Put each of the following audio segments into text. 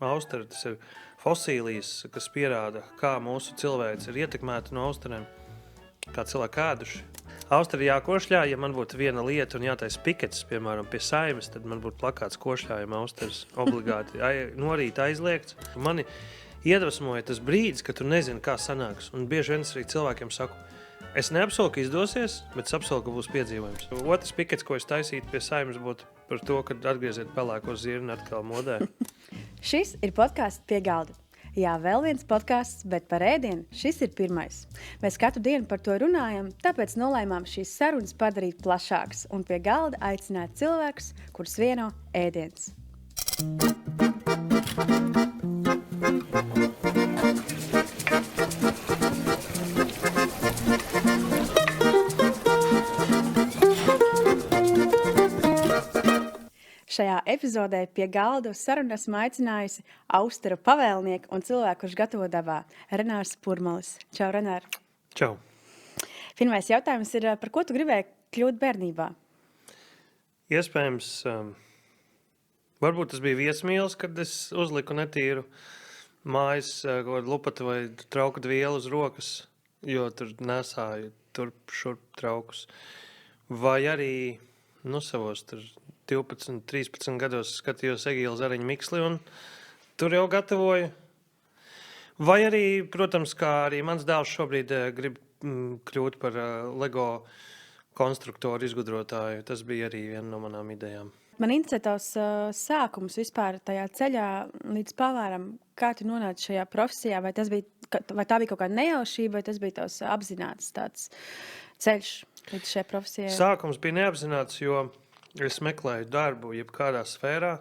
austeri, tas ir fosīlijas, kas pierāda, kā mūsu cilvēks ir ietekmēta no austeriem, kā cilvēki ēduši. Austeri jākošļā, ja man būtu viena lieta un jātais piketis, piemēram, pie Saimes, tad man būtu plakāts košļājuma austeris obligāti no rīta aizliegts. Mani iedvesmoja tas brīdis, kad tu nezini, kā sanāks. Un bieži vien es arī cilvēkiem saku, es neapsolu, ka izdosies, bet es apsolu, ka būs piedzīvojums. Otrs piketis, ko es taisītu pie Saimes, būtu par to, kad atgrieziet pelēko zirni atkal modē. Šis ir podcasts Pie galda. Jā, vēl viens podcasts, bet par ēdienu šis ir pirmais. Mēs katru dienu par to runājam, tāpēc nolēmām šīs sarunas padarīt plašākas un pie galda aicināt cilvēkus, kurus vieno ēdiens. Šajā epizodē pie galda uz sarunu esmu aicinājusi austeru pavēlnieku un cilvēku, kurš gatavo dabā, Renārs Purmalis. Čau, Renār. Čau. Pirmais jautājums ir, par ko tu gribēji kļūt bērnībā? Iespējams, varbūt tas bija viesmīlis, kad es uzliku netīru mājas lupatu vai trauku vielu uz rokas, jo tur nesāju turp šurp traukus. Vai arī, savos tur 12, 13 gados skatījos Egīla Zariņa Miksli un tur jau gatavoju. Vai arī, protams, kā arī mans dēls šobrīd grib kļūt par Lego konstruktoru izgudrotāju. Tas bija arī viena no manām idejām. Man interesē tavs sākums vispār tajā ceļā līdz pavāram. Kā tu nonāci šajā profesijā? Vai tā bija kaut kāda nejaušība, vai tas bija tavs apzināts tāds ceļš līdz šajā profesijā? Sākums bija neapzināts, jo es meklēju darbu jebkādā sfērā.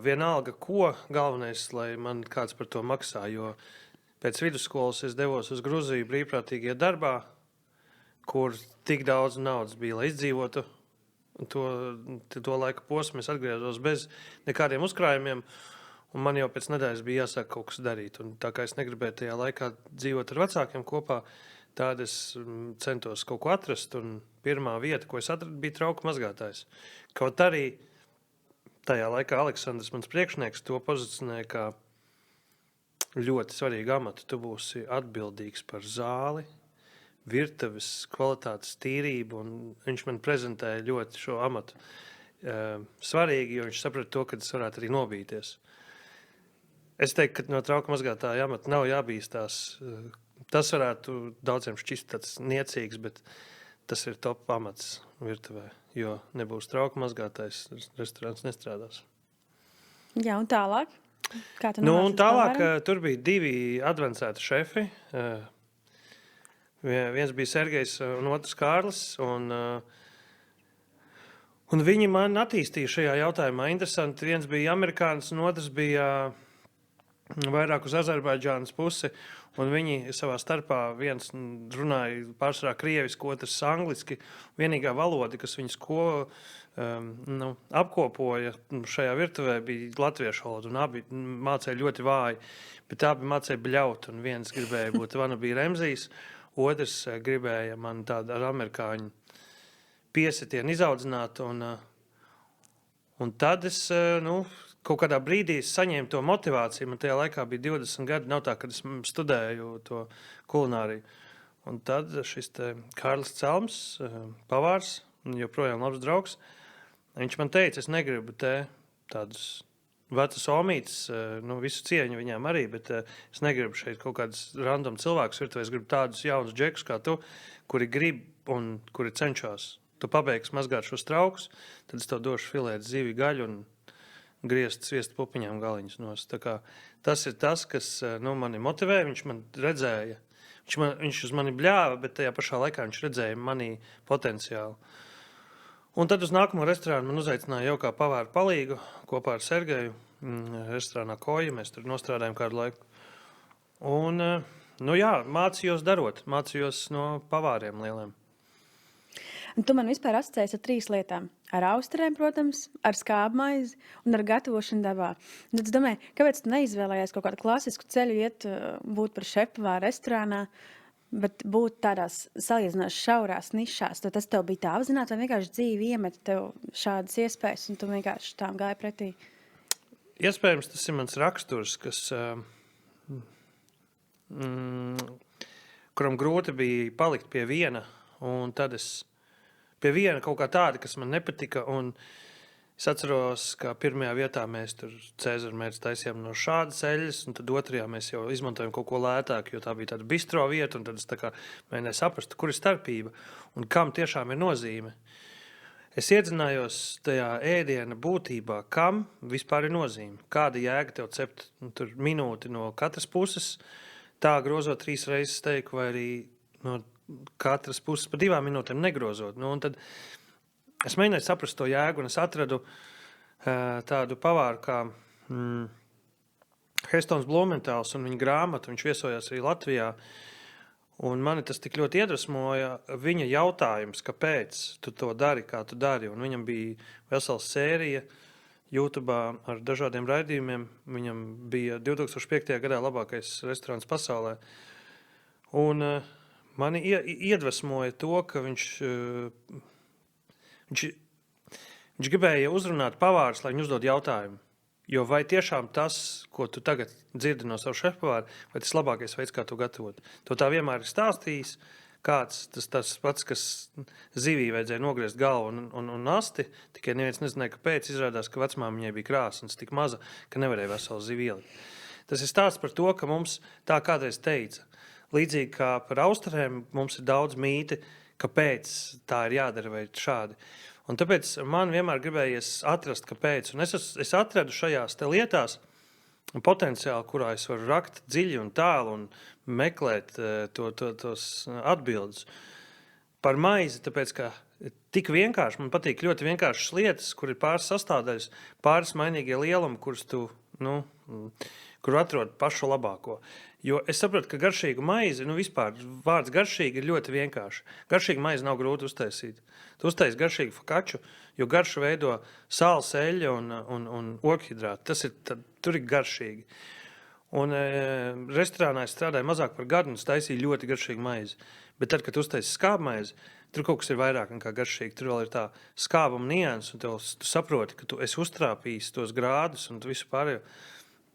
Vienalga, ko galvenais, lai man kāds par to maksā, jo pēc vidusskolas es devos uz Gruziju brīvprātīgajā darbā, kur tik daudz naudas bija, lai izdzīvotu. To laika posmu es atgriezos bez nekādiem uzkrājumiem, un man jau pēc nedēļas bija jāsāk kaut kas darīt. Un tā kā es negribēju tajā laikā dzīvot ar vecākiem kopā, tāda es centos kaut ko atrast, un pirmā vieta, ko es atradu, bija trauku mazgātājs. Kaut arī tajā laikā Aleksandrs, mans priekšnieks, to pozicionēja kā ļoti svarīgu amatu. Tu būsi atbildīgs par zāli, virtuves kvalitātes tīrību, un viņš man prezentēja ļoti šo amatu svarīgi, jo viņš saprata to, ka es varētu arī nobīties. Es teiktu, ka no trauku mazgātāja amata nav jābīstās. Tas varētu daudziem šķist tāds niecīgs, bet tas ir top amats virtuvē, jo nebūs trauku mazgātājs, restorāns nestrādās. Jā, un tālāk? Kā tu un tālāk tur bija divi advancēti šefi. Viens bija Sergejs un otrs Kārlis, un viņi man attīstīja šajā jautājumā. Interesanti, viens bija amerikānis un otrs bija vairāk uz Azerbaidžānas pusi, un viņi savā starpā viens runāja pārsvarā krieviski, otrs angliski. Vienīgā valoda, kas viņus apkopoja šajā virtuvē, bija latviešu valoda, un abi mācēja ļoti vāji, bet abi mācēja bļaut, un viens gribēja būt Vanabī Remzijs, otrs gribēja man tādu ar amerikāņu piesitienu izaudzināt, un tad es, kaut kādā brīdī es saņēmu to motivāciju. Man tajā laikā bija 20 gadi, nav tā, kad es studēju to kulināriju. Un tad šis Kārlis Celms, pavārs, joprojām labs draugs, viņš man teica, es negribu tādus vecas omītes, visu cieņu viņām arī, bet es negribu šeit kaut kādus random cilvēkus virtuvē. Es gribu tādus jaunus džekus kā tu, kuri grib un kuri cenšas. Tu pabeigsi mazgāt šos traukus, tad es tev došu filēt zivi, gaļu un griezt sviestu pupiņām galiņus nost. Tā kā tas ir tas, kas mani motivē. Viņš man redzēja, viņš uz mani bļāva, bet tajā pašā laikā viņš redzēja manī potenciālu. Un tad uz nākamo restorānu man uzaicināja jau kā pavāru palīgu kopā ar Sergeju restorānā Koja. Mēs tur nostrādājam kādu laiku. Un, mācījos darot, mācījos no pavāriem lieliem. Un tu man vispār asociējies ar 3 lietām. Ar austerēm, protams, ar skābmaizi un ar gatavošanu dabā. Un tad es domāju, kāpēc tu neizvēlējies kaut kādu klasisku ceļu iet, būt par šefpavāru restorānā, bet būt tādās salīdzinoši šaurās nišās? Tad tas tev bija tā apzināti, vai vienkārši dzīve iemeta tev šādas iespējas, un tu vienkārši tām gāji pretī? iespējams, tas ir mans raksturs, kuram grūti bija palikt pie viena, un tad es pie viena kaut kā tāda, kas man nepatika, un es atceros, ka pirmajā vietā mēs tur Cēzarmērķis taisījām no šādas eļas, un tad otrajā mēs jau izmantojam kaut ko lētāk, jo tā bija tāda bistro vieta, un tad es tā kā mēģināju saprast, kur ir starpība, un kam tiešām ir nozīme. Es iedzinājos tajā ēdiena būtībā, kam vispār ir nozīme, kāda jēga tev cept tur minūti no katras puses, tā grozot 3 reizes steiku, vai arī no katras puses pa 2 minūtēm negrozot. Nu, un tad es mēģināju saprast to jēgu, un es atradu tādu pavāru kā Hestons Blumentāls un viņa grāmatu. Viņš viesojās arī Latvijā. Un mani tas tik ļoti iedvesmoja viņa jautājums, kāpēc tu to dari, kā tu dari. Un viņam bija vesela sērija YouTube ar dažādiem raidījumiem. Viņam bija 2005. gadā labākais restorāns pasaulē. Un mani iedvesmoja to, ka viņš gribēja uzrunāt pavārus, lai viņi uzdod jautājumu. Jo vai tiešām tas, ko tu tagad dzirdi no savu šefpavāru, vai tas labākais veids, kā to gatavot? To tā vienmēr ir stāstījis kāds, tas pats, kas zivī vajadzēja nogriezt galvu un asti, tikai neviens nezināja, kāpēc. Izrādās, ka vecmāmiņai bija krāsnes tik maza, ka nevarēja veselu zivi ielikt. Tas ir stāsts par to, ka mums tā kādreiz teica. Līdzīgi kā par austrēm mums ir daudz mīti, kāpēc tā ir jādara vai šādi. Un tāpēc man vienmēr gribējies atrast, kāpēc. Un es atradu šajās te lietās potenciāli, kurā es varu rakt dziļi un tālu un meklēt tos atbildes. Par maizi, tāpēc, ka tik vienkārši, man patīk ļoti vienkāršas lietas, kur ir pāris sastāvdaļas, pāris mainīgie lielumi, kurus tu, kur atrod pašu labāko. Jo es saprotu, ka garšīgu maizi, vispār vārds garšīgi ir ļoti vienkārši. Garšīgu maizi nav grūti uztaisīt. Tu uztaisi garšīgu fakaču, jo garšu veido sāls, eļļa un ogļhidrāti. Tur ir garšīgi. Un restorānā es strādāju mazāk par gadu un es taisīju ļoti garšīgu maizi. Bet tad, kad uztaisi skābmaizi, tur kaut kas ir vairāk nekā garšīgi. Tur vēl ir tā skābuma nianses, un tu saproti, ka tu esi uztrāpījis tos grādus un visu pārējo.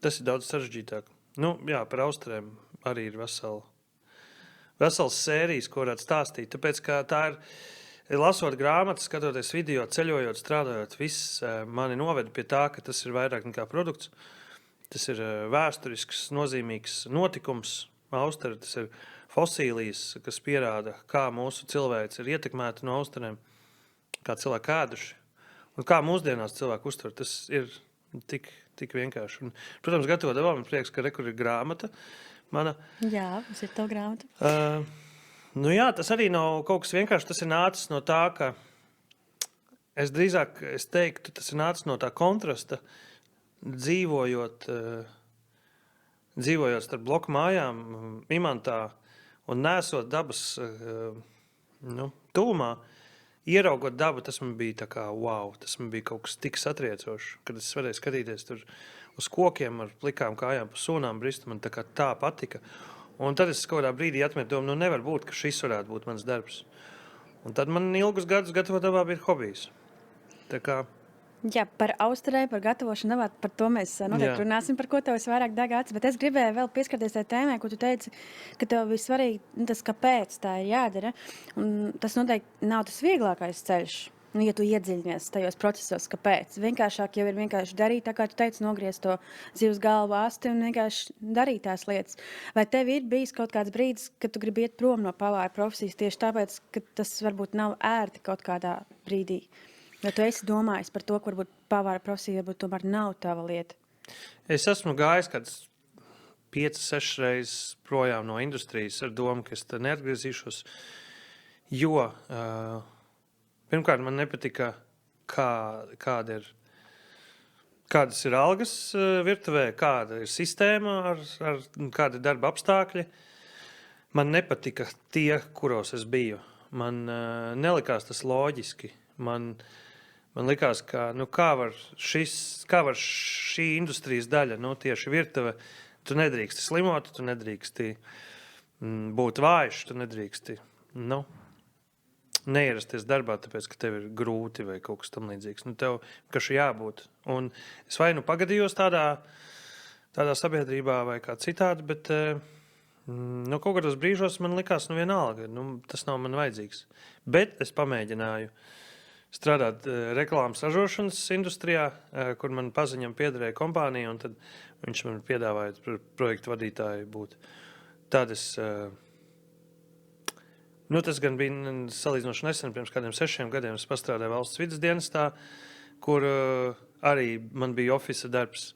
Tas ir daudz sarežģītāk. Par austrēm arī ir vesels sērijas, ko varētu stāstīt. Tāpēc, ka tā ir lasot grāmatas, skatoties video, ceļojot, strādājot, viss mani noveda pie tā, ka tas ir vairāk nekā produkts. Tas ir vēsturisks, nozīmīgs notikums. Austri, tas ir fosīlijas, kas pierāda, kā mūsu cilvēks ir ietekmēti no austrēm, kā cilvēki ēduši. Un kā mūsdienās cilvēki uztver, tas ir tik vienkārši. Un, protams, gatavot devām, man prieks, ka rekur ir grāmata mana. Jā, tas ir tava grāmata. Tas arī nav kaut kas vienkārši. Tas ir nācis no tā, ka es teiktu, tas ir nācis no tā kontrasta, dzīvojot starp bloku mājām, Imantā un nesot dabas tuvumā. Ieraugot dabu, tas man bija tā kā wow, tas man bija kaut kas tik satriecošs, kad es varēju skatīties tur uz kokiem ar plikām kājām pa sonām bristu, man tā patika. Un tad es kaut kādā brīdī atmetu domu, nevar būt, ka šis varētu būt mans darbs. Un tad man ilgus gadus gatavot dabā bija hobijs. Tā kā... Jā, par austrē, par gatavošanu, par to mēs noteikti runāsim, par ko tev vairāk deg acis, bet es gribēju vēl pieskarties tajā tēmai, ko tu teici, ka tev viss svarīgi tas, kāpēc tā ir jādara, un tas noteikti nav tas vieglākais ceļš, ja tu iedziļinies tajos procesos, kāpēc. Vienkāršāk jau ir vienkārši darīt, tā kā tu teici, nogriezt to zivs galvu asti un vienkārši darīt tās lietas. Vai tev ir bijis kaut kāds brīdis, kad tu gribi iet prom no pavāra profesijas tieši tāpēc, ka tas varbūt nav ērti kaut kādā brīdī? Vai tu esi domājis par to, ka varbūt pavāra profesija varbūt tomēr nav tava lieta? Es esmu gājis kāds 5-6 reizes projām no industrijas ar domu, ka es te neatgriezīšos, jo pirmkārt man nepatika, kādas ir algas virtuvē, kāda ir sistēma, kāda ir darba apstākļi. Man nepatika tie, kuros es biju. Man nelikās tas loģiski. Man likās, ka kā var šī industrijas daļa, tieši virtuve, tu nedrīksti slimot, tu nedrīksti būt vājš, tu nedrīksti neierasties darbā, tāpēc, ka tev ir grūti vai kaut kas tam līdzīgs. Nu, tev vienkārši jābūt. Un es vai nu pagadījos tādā sabiedrībā vai kā citādi, bet nu, kaut kādos brīžos man likās, nu vienalga, nu, tas nav man vajadzīgs. Bet es pamēģināju strādāt reklāmas ražošanas industrijā, kur man paziņam piederēja kompānija, un tad viņš man piedāvāja par projektu vadītāju būt. Tad es, nu, tas gan bija salīdzinoši nesen, pirms kādiem 6 gadiem, es pastrādāju valsts vidas dienestā, kur arī man bija ofisa darbs.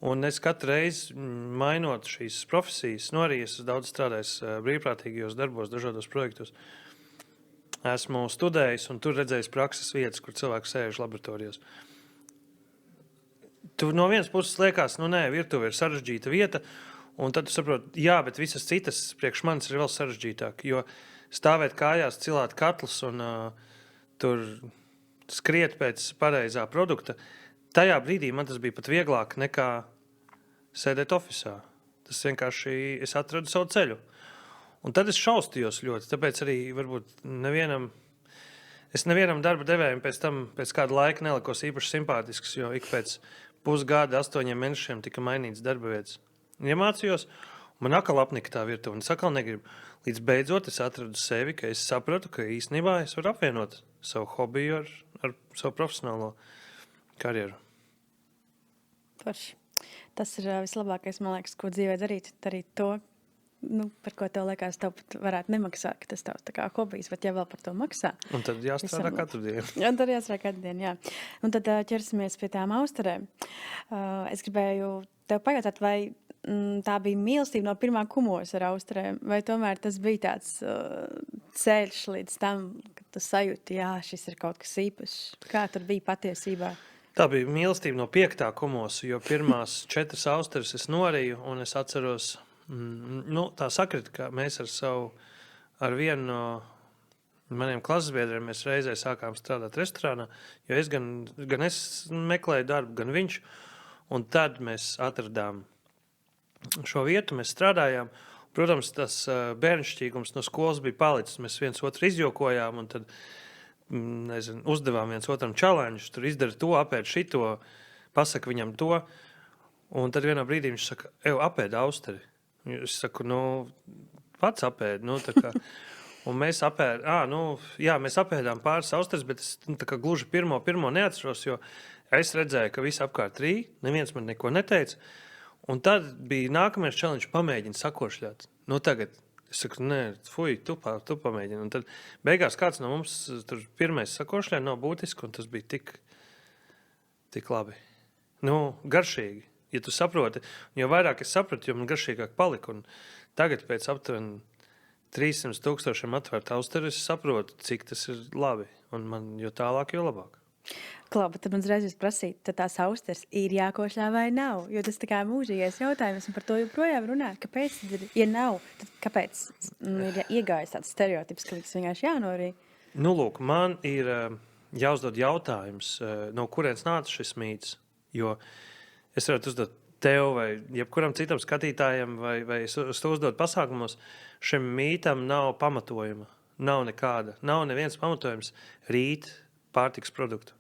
Un es katru reizi, mainot šīs profesijas, nu arī es daudz strādājis brīvprātīgajos darbos, dažādos projektos, esmu studējis un tur redzējis prakses vietas, kur cilvēki sēž laboratorijos. Tu no vienas puses liekas, nu nē, virtuve ir sarežģīta vieta, un tad tu saproti, jā, bet visas citas priekš manis ir vēl sarežģītāk, jo stāvēt kājās, cilāt katlus un tur skriet pēc pareizā produkta, tajā brīdī man tas bija pat vieglāk nekā sēdēt ofisā. Tas vienkārši, es atradu savu ceļu. Un tad es šaustījos ļoti, tāpēc arī varbūt nevienam darba devējam pēc kāda laika nelikos īpaši simpātisks, jo ik pēc pusgada, 8 mēnešiem tika mainīts darba vietas. Iemācījos, un man atkal apnika tā virtuve, un es atkal negribu. Līdz beidzot es atradu sevi, ka es sapratu, ka īstenībā es varu apvienot savu hobiju ar savu profesionālo karjeru. Forši. Tas ir vislabākais, man liekas, ko dzīvē darīt to, nu, par ko tev liekas, tev pat varētu nemaksāt, ka tas tavs tā kā hobijs, bet ja vēl par to maksā. Un tad jāstrādā katru dienu. Un tad jāstrādā katru dienu, jā. Un tad ķersimies pie tām austerēm. Es gribēju tev pajautāt, vai tā bija mīlestība no pirmā kumos ar austerēm, vai tomēr tas bija tāds ceļš līdz tam, ka tu sajūti, jā, šis ir kaut kas īpašs. Kā tur bija patiesībā? Tā bija mīlestība no 5. kumosa, jo pirmās 4 austeres es norīju, un es atceros, nu, tā sakrit, ka mēs ar vienu no maniem klasesbiedriem mēs reizē sākām strādāt restorānā, jo es gan es meklēju darbu, gan viņš, un tad mēs atradām šo vietu, mēs strādājām. Protams, tas bērnišķīgums no skolas bija palicis, mēs viens otru izjokojām, un tad, nezinu, uzdevām viens otram challenge, tur izdara to, apēd šito, pasaka viņam to, un tad vienā brīdī viņš saka, apēd austeri. Es saku, nu, pats apēd, nu, tā kā, un mēs mēs apēdām pāris austeres, bet es tā kā gluži pirmo neatceros, jo es redzēju, ka visi apkārt rī, neviens man neko neteica, un tad bija nākamais challenge pamēģina sakošļāt. Nu, tagad, es saku, nē, fuj, tu pamēģini, un tad beigās kāds no mums tur pirmais sakošļā nav būtiski, un tas bija tik labi. Nu, garšīgi. Ja tu saproti, jo vairāk es sapratu, jo man garšīgāk palika, un tagad pēc aptuveni 300,000 atvērta austeru es saprotu, cik tas ir labi, un man jo tālāk, jo labāk. Klau, bet tad man uzreiz jūs prasīt, tad tās austeres ir jākošļā vai nav, jo tas tā kā mūžīgais jautājums, un par to joprojām runā, kāpēc, ja nav, tad kāpēc ir iegājis tāds stereotips, ka tas vienkārši jānorī? Nu, lūk, man ir jāuzdod jautājums, no kurienes nāca šis mīts, jo es varētu uzdot tev vai jebkuram citam skatītājam vai es to uzdot pasākumos, šim mītam nav pamatojuma, nav nekāda, nav neviens pamatojums rīt pārtikas produktu.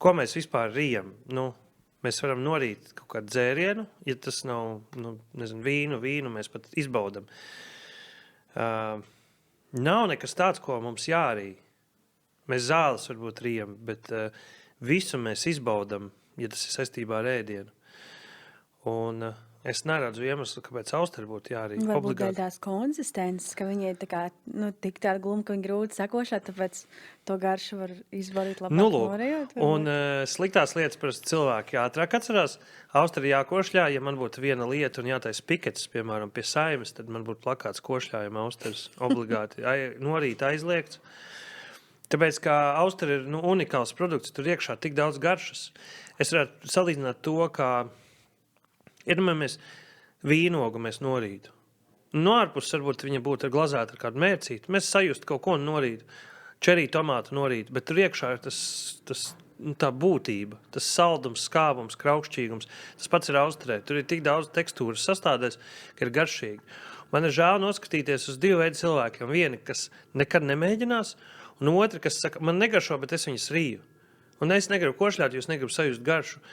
Ko mēs vispār rījam? Nu, mēs varam norīt kaut kādu dzērienu, ja tas nav, nu, nezinu, vīnu mēs pat izbaudam. Nav nekas tāds, ko mums jārī. Mēs zāles varbūt rījam, bet visu mēs izbaudam, ja tas ir saistībā ar ēdienu. Un es neredzu iemeslu, kāpēc austeri būtu jārīk obligāti. Varbūt dēļ tās konsistences, ka viņi ir tā kā, nu, tik tāda gluma, ka viņi grūti sakošā, tāpēc to garšu var izbaudīt labāk norējot. Un sliktās lietas parasti cilvēki ātrāk atcerās. Austeri jākošļā, ja man būtu viena lieta un jātais piketes, piemēram, pie saimes, tad man būtu plakāts košļājuma austeris obligāti norīt aizliegts. Tāpēc, kā austeri ir unikāls produkts, tur iekšā tik daudz garšas. Es varētu salīdzināt to, kā iedomājamies vīnogu mēs norītu. No ārpus varbūt viņa būtu ar glazēta ar kādu mērcīti. Mēs sajustu kaut ko norītu, čerī tomātu norītu, bet tur iekšā ir tā būtība, tas saldums, skābums, kraukšķīgums. Tas pats ir austerē. Tur ir tik daudz tekstūras sastādēs, ka ir garšīgi. Man ir žēl noskatīties uz divu veidu cilvēkiem. Vieni, kas nekad nemēģinās, un otri, kas saka, man negaršo, bet es viņus rīju. Un es negribu košļāt, jūs negribu sajust garšu.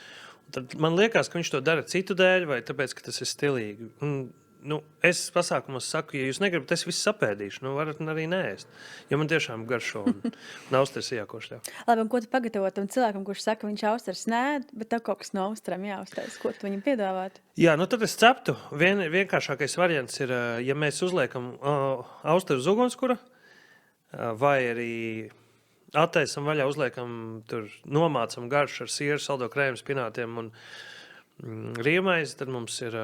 Un tad man liekas, ka viņš to dara citu dēļ, vai tāpēc, ka tas ir stilīgi. Un, es pasākumos saku, ja jūs negribat, es visu sapēdīšu. Varat arī neēst. Ja man tiešām garšo un austers jākošļā. Labi, un ko tu pagatavo tam cilvēkam, kurš saka, viņš austers nē, bet tev kaut kas no austeriem jāuztais? Ko tu viņam piedāvātu? Jā, tad es ceptu. Vienkāršākais variants ir, ja mēs uzliekam austeru uz ugunskura, vai arī attaisam vaļā, uzliekam tur, nomācam garšu ar sieru, saldo krēmu, spinātiem un rīmais, tad mums ir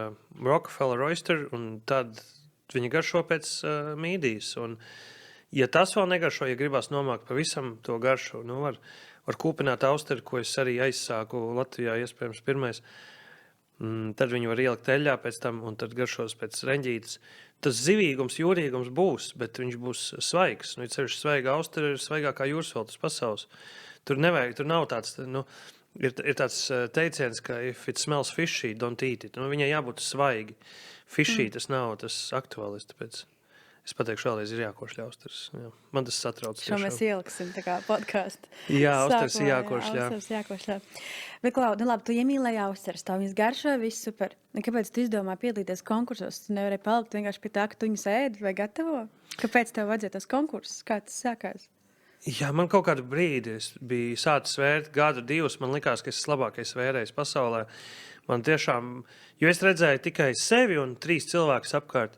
Rockefeller oyster, un tad viņi garšo pēc mīdijas. Un, ja tas vēl negaršo, ja gribās nomākt pavisam to garšu, var kūpināt austeru, ko es arī aizsāku Latvijā, iespējams, pirmais. Tad viņi var ielikt eļļā pēc tam, un tad garšos pēc reņģītes. Tas zivīgums, jūrīgums būs, bet viņš būs svaigs. Ir ceļš svaiga austera, ir svaigākā jūras pasaules. Tur nav tāds, ir tāds teiciens, ka if it smells fishy, don't eat it. Viņai jābūt svaigi. Fishy tas nav tas aktuālis, tāpēc es pateikšu vēlreiz, ir jākošļā austers. Jā. Man tas satrauc. Šo mēs ieliksim tā kā podcastu. Jā, austers jākošļā. Austers jākošļā. Bet, Klau, labi, tu iemīlēji austers, tā viņas garšo, viss super. Kāpēc tu izdomāji piedalīties konkursos? Tu nevarēji palikt vienkārši pie tā, ka tu viņus ēdi vai gatavo? Kāpēc tev vajadzēja tas konkurss? Kā tas sākās? Jā, man kaut kādu brīdi es biju sācis vērt gadu, divus. Man likās, ka es labākais vērējs pasaulē. Man tiešām, jo es redzēju tikai sevi un 3 cilvēkus apkārt.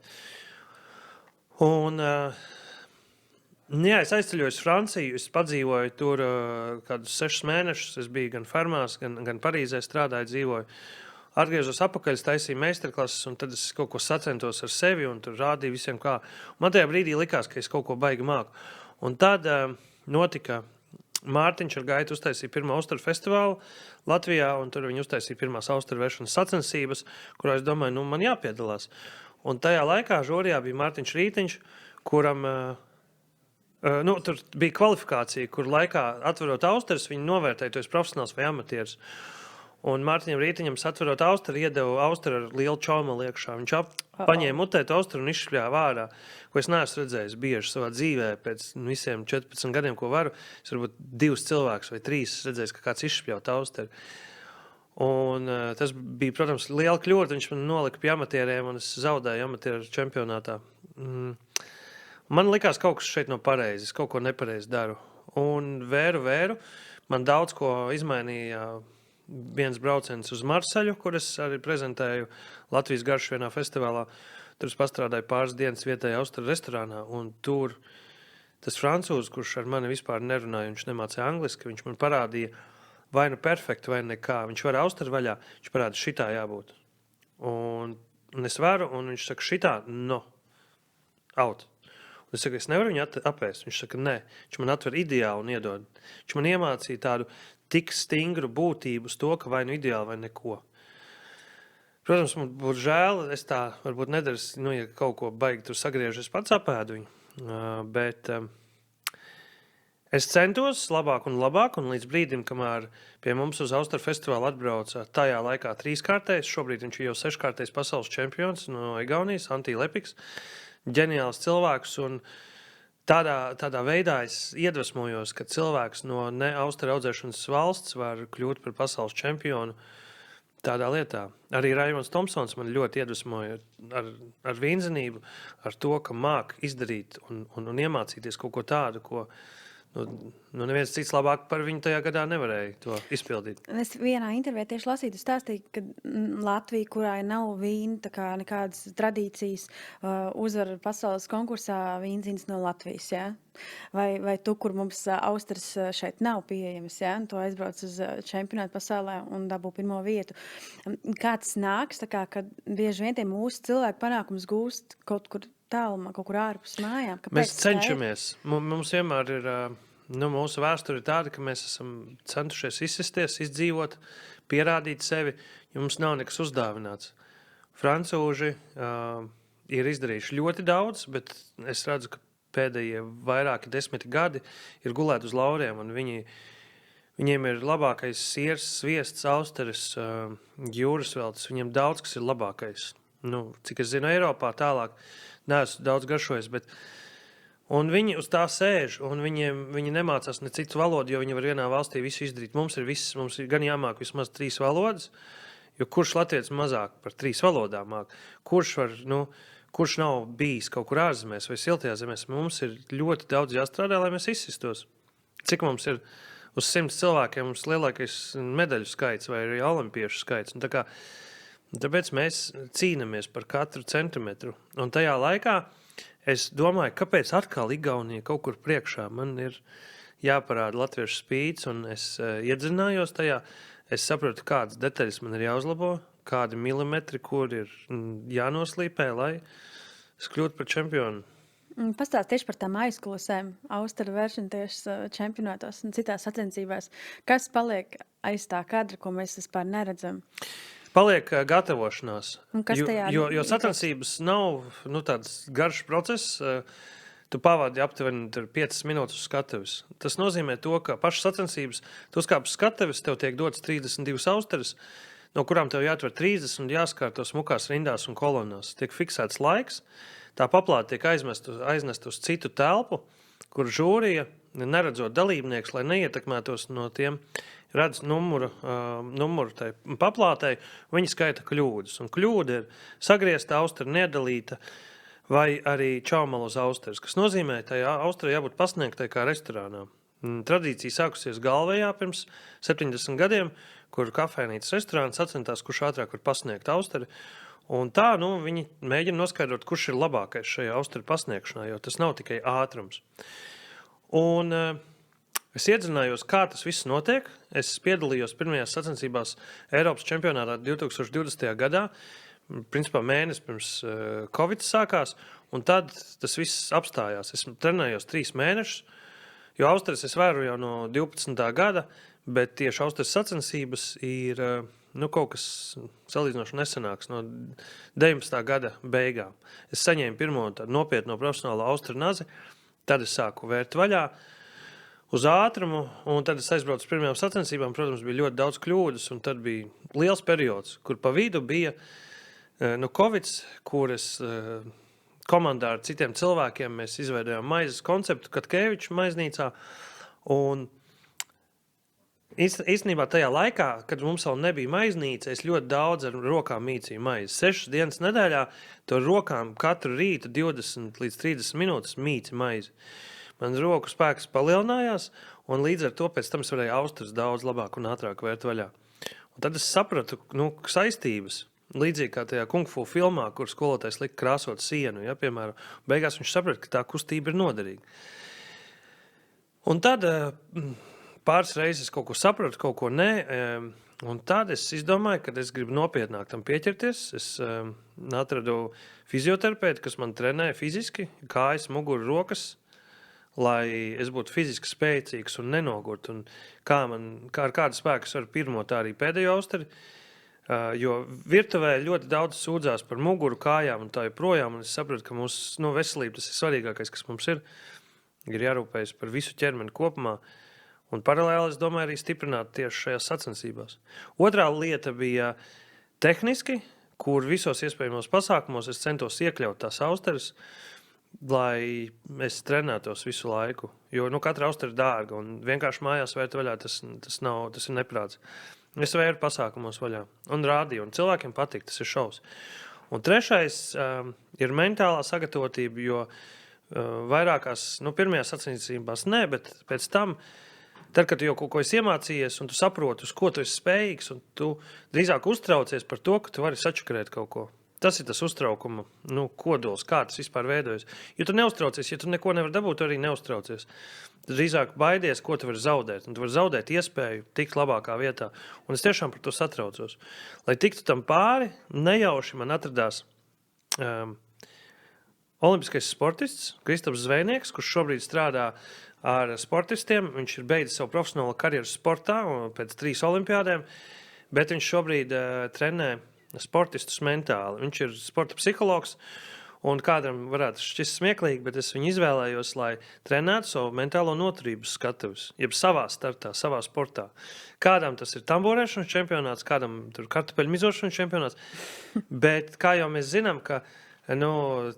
Un, es aizceļoju uz Franciju, es padzīvoju tur kādus 6 mēnešus, es biju gan fermās, gan Parīzē strādāju, dzīvoju. Atgriezos apakaļ, taisīju meistarklases, un tad es kaut ko sacentos ar sevi, un tur rādīju visiem kā. Man tajā brīdī likās, ka es kaut ko baigi māku. Un tad notika, Mārtiņš ar Gaitu uztaisīja pirmo austeru festivālu Latvijā, un tur viņi uztaisīja pirmās austeru vēršanas sacensības, kurā es domāju, man jāpiedalās. Un tajā laikā žūrijā bija Mārtiņš Rītiņš, kuram tur bija kvalifikācija, kur laikā atverot austerus, viņi novērtēja, tu esi profesionāls vai amatieris. Un Mārtiņam Rītiņam atverot austeru, iedeva austeru ar lielu čaumalu iekšā. Viņš paņēma mutēt austeru un izšļāva ārā, ko es neesmu redzējis bieži savā dzīvē pēc visiem 14 gadiem, ko varu. Es varbūt 2 cilvēkus vai 3 redzējis, ka kāds izšļaut austeru. Un tas bija, protams, liela kļūda. Viņš man nolika pie amatieriem, un es zaudēju amatieru čempionātā. Man likās, kaut kas šeit nav pareizi, es kaut ko nepareizi daru. Un vēru, man daudz ko izmainīja viens brauciens uz Marseļu, kur es arī prezentēju Latvijas garšu vienā festivālā. Tur es pastrādāju pāris dienas vietējā austeru restorānā, un tur tas francūzs, kurš ar mani vispār nerunāja, viņš nemācīja angliski, viņš man parādīja, vai nu perfekti, vai nekā. Viņš var austeru vaļā, viņš parāda, šitā jābūt. Un es varu, un viņš saka, šitā, no, out. Un es saku, es nevaru viņu apēst. Viņš saka, nē, viņš man atver ideāli un iedod. Viņš man iemācīja tādu tik stingru būtību uz to, ka vai nu ideāli, vai neko. Protams, man būtu žēl, es tā varbūt nedaru, ja kaut ko baigi tur sagriežu, es pats apēdu viņu. Bet es centos labāk, un līdz brīdim, kamēr pie mums uz Austeru festivālu atbrauca tajā laikā 3-kārtais, šobrīd viņš ir jau 6-kārtais pasaules čempions no Igaunijas, Antī Lepiks, ģeniāls cilvēks, un tādā veidā es iedvesmojos, ka cilvēks no ne austeru audzēšanas valsts var kļūt par pasaules čempionu tādā lietā. Arī Raimons Tomsons man ļoti iedvesmoja ar vīnzenību, ar to, ka māk izdarīt un iemācīties kaut ko tādu, ko neviens cits labāk par viņu tajā gadā nevarēja to izpildīt. Es vienā intervijā tieši lasīju, tu stāstīji, ka Latvija, kurā nav vīna, tā kā nekādas tradīcijas, uzvar pasaules konkursā vīnzins no Latvijas, jā? Vai tu, kur mums austers šeit nav pieejams, jā? To aizbrauc uz čempionātu pasaulē un dabū pirmo vietu. Kā tas nāks, tā kā, kad bieži vien tie mūsu cilvēku panākums gūst kaut kur tālumā, kaut kur ārpus mājām? Kāpēc mēs cenšamies. Mums vienmēr ir, mūsu vēsture ir tāda, ka mēs esam centušies izsisties, izdzīvot, pierādīt sevi, jo mums nav nekas uzdāvināts. Francūži ir izdarījuši ļoti daudz, bet es redzu, ka pēdējie vairāki 10 gadi ir gulēt uz lauriem, un viņiem ir labākais siers, sviests, austeris, jūras veltes, viņiem daudz, kas ir labākais. cik es zinu, Eiropā tālāk neesmu daudz garšojis, un viņi uz tā sēž, un viņi nemācās ne citu valodu, jo viņi var vienā valstī visu izdarīt. Mums ir gan jāmāk vismaz 3 valodas, jo kurš latvietis mazāk par 3 valodām māk? Kurš nav bijis kaut kur ārzemēs vai siltajā zemēs? Mums ir ļoti daudz jāstrādā, lai mēs izsistos. Cik mums ir uz 100 cilvēkiem, mums lielākais medaļu skaits vai arī olimpiešu skaits. Tāpēc mēs cīnamies par katru centimetru. Un tajā laikā es domāju, kāpēc atkal Igaunija kaut kur priekšā. Man ir jāparāda latviešu spīts, un es iedzinājos tajā. Es saprotu, kādas detaļas man ir jāuzlabo, kādi milimetri, kur ir jānoslīpē, lai es kļūtu par čempionu. Pastāst tieši par tām aizkulisēm, austaru vēršanties čempionātos un citās sacensībās. Kas paliek aiz tā kadra, ko mēs vispār neredzam? Paliek gatavošanās, tajā jo sacensības nav tāds garš process. Tu pavadi aptuveni 5 minūtes uz skatuves. Tas nozīmē to, ka pašas sacensības, tu uzkāp uz skatuves, tev tiek dots 32 austeres, no kurām tev jāatver 30 un jāskārto smukās rindās un kolonās. Tiek fiksēts laiks, tā paplāte tiek aiznest uz citu telpu, kur žūrija, neredzot dalībnieks, lai neietekmētos no tiem, redz numuru tai paplātei, viņi skaita kļūdas. Un kļūda ir sagriezta austera, nedalīta, vai arī čaumalu uz austeres, kas nozīmē, ka tajā austerē jābūt pasniegtai kā restorānā. Tradīcija sākusies Galvejā pirms 70 gadiem, kur kafejnīcas restorāns sacentās, kurš ātrāk var pasniegt austeri. Un tā, viņi mēģina noskaidrot, kurš ir labākais šajā austeru pasniegšanā, jo tas nav tikai ātrums. Un es iedzinājos, kā tas viss notiek. Es piedalījos pirmajās sacensībās Eiropas čempionātā 2020. gadā, principā mēnesis pirms Covid sākās, un tad tas viss apstājās. Es trenējos 3 mēnešus, jo austeres es vēru jau no 12. gada, bet tieši austeres sacensības ir kaut kas salīdzinoši nesenāks no 19. gada beigām. Es saņēmu pirmo nopietno profesionālo austeru nazi, tad es sāku vērt vaļā uz ātrumu, un tad es aizbraucu uz pirmajām sacensībām. Protams, bija ļoti daudz kļūdas, un tad bija liels periods, kur pa vidu bija Covid, kur es komandā ar citiem cilvēkiem mēs izveidojām maizes konceptu Katkeviča maiznīcā, un īstenībā tajā laikā, kad mums vēl nebija maiznīca, es ļoti daudz ar rokām mīcīju maizi. 6 dienas nedēļā to rokām katru rītu 20 līdz 30 minūtes mīci maizi. Man roku spēks palielinājās, un līdz ar to pēc tam es varēju austeres daudz labāk un ātrāk vērt vaļā. Un tad es sapratu, saistības. Līdzīgi kā tajā kung fu filmā, kur skolotājs lika krāsot sienu, piemēram, beigās viņš saprata, ka tā kustība ir noderīga. Un tad pāris reizes kaut ko sapratu, kaut ko nē, un tad es izdomāju, ka es gribu nopietnāk tam pieķerties. Es atradu fizioterapeitu, kas man trenē fiziski, kājas, muguru, rokas, lai es būtu fiziski spēcīgs un nenogurt. Un kā ar kādu spēku es varu pirmo, tā arī pēdējo austeri. Jo virtuvē ļoti daudz sūdzās par muguru, kājām un tā joprojām, un es sapratu, ka mūsu veselība tas ir svarīgākais, kas mums ir jārūpējas par visu ķermeni kopumā, un paralēli es domāju arī stiprināt tieši šajās sacensībās. Otrā lieta bija tehniski, kur visos iespējamos pasākumos es centos iekļaut tās austeres, lai es trenētos visu laiku, jo katra austera ir dārga, un vienkārši mājās vērt vaļā tas ir neprāts. Es vēru pasākumos vaļā un rādīju, un cilvēkiem patīk, tas ir šovs. Un trešais ir mentālā sagatavotība, jo vairākās, pirmajās sacensībās ne, bet pēc tam, tad, kad tu jau kaut ko esi iemācījies, un tu saproti, uz ko tu esi spējīgs, un tu drīzāk uztraucies par to, ka tu vari sačakarēt kaut ko. Tas ir tas uztraukuma kodols, kā tas vispār veidojas. Jo tu neuztraucies, ja tu neko nevar dabūt, tu arī neuztraucies. Drīzāk baidies, ko tu vari zaudēt. Un tu vari zaudēt iespēju tikt labākā vietā. Un es tiešām par to satraucos. Lai tiktu tam pāri, nejauši man atradās olimpiskais sportists, Kristaps Zvejnieks, kurš šobrīd strādā ar sportistiem. Viņš ir beidzis savu profesionālo karjeru sportā pēc 3 olimpiādēm, bet viņš šobrīd trenē sportistus mentāli. Viņš ir sporta psihologs, Un kādam varētu šķist smieklīgi, bet es viņu izvēlējos, lai trenētu savu mentālo noturību skatuves, jeb savā startā, savā sportā. Kādam tas ir tamborēšanas čempionāts, kādam tur kartupeļu mizošanas čempionāts, bet kā jau mēs zinām, ka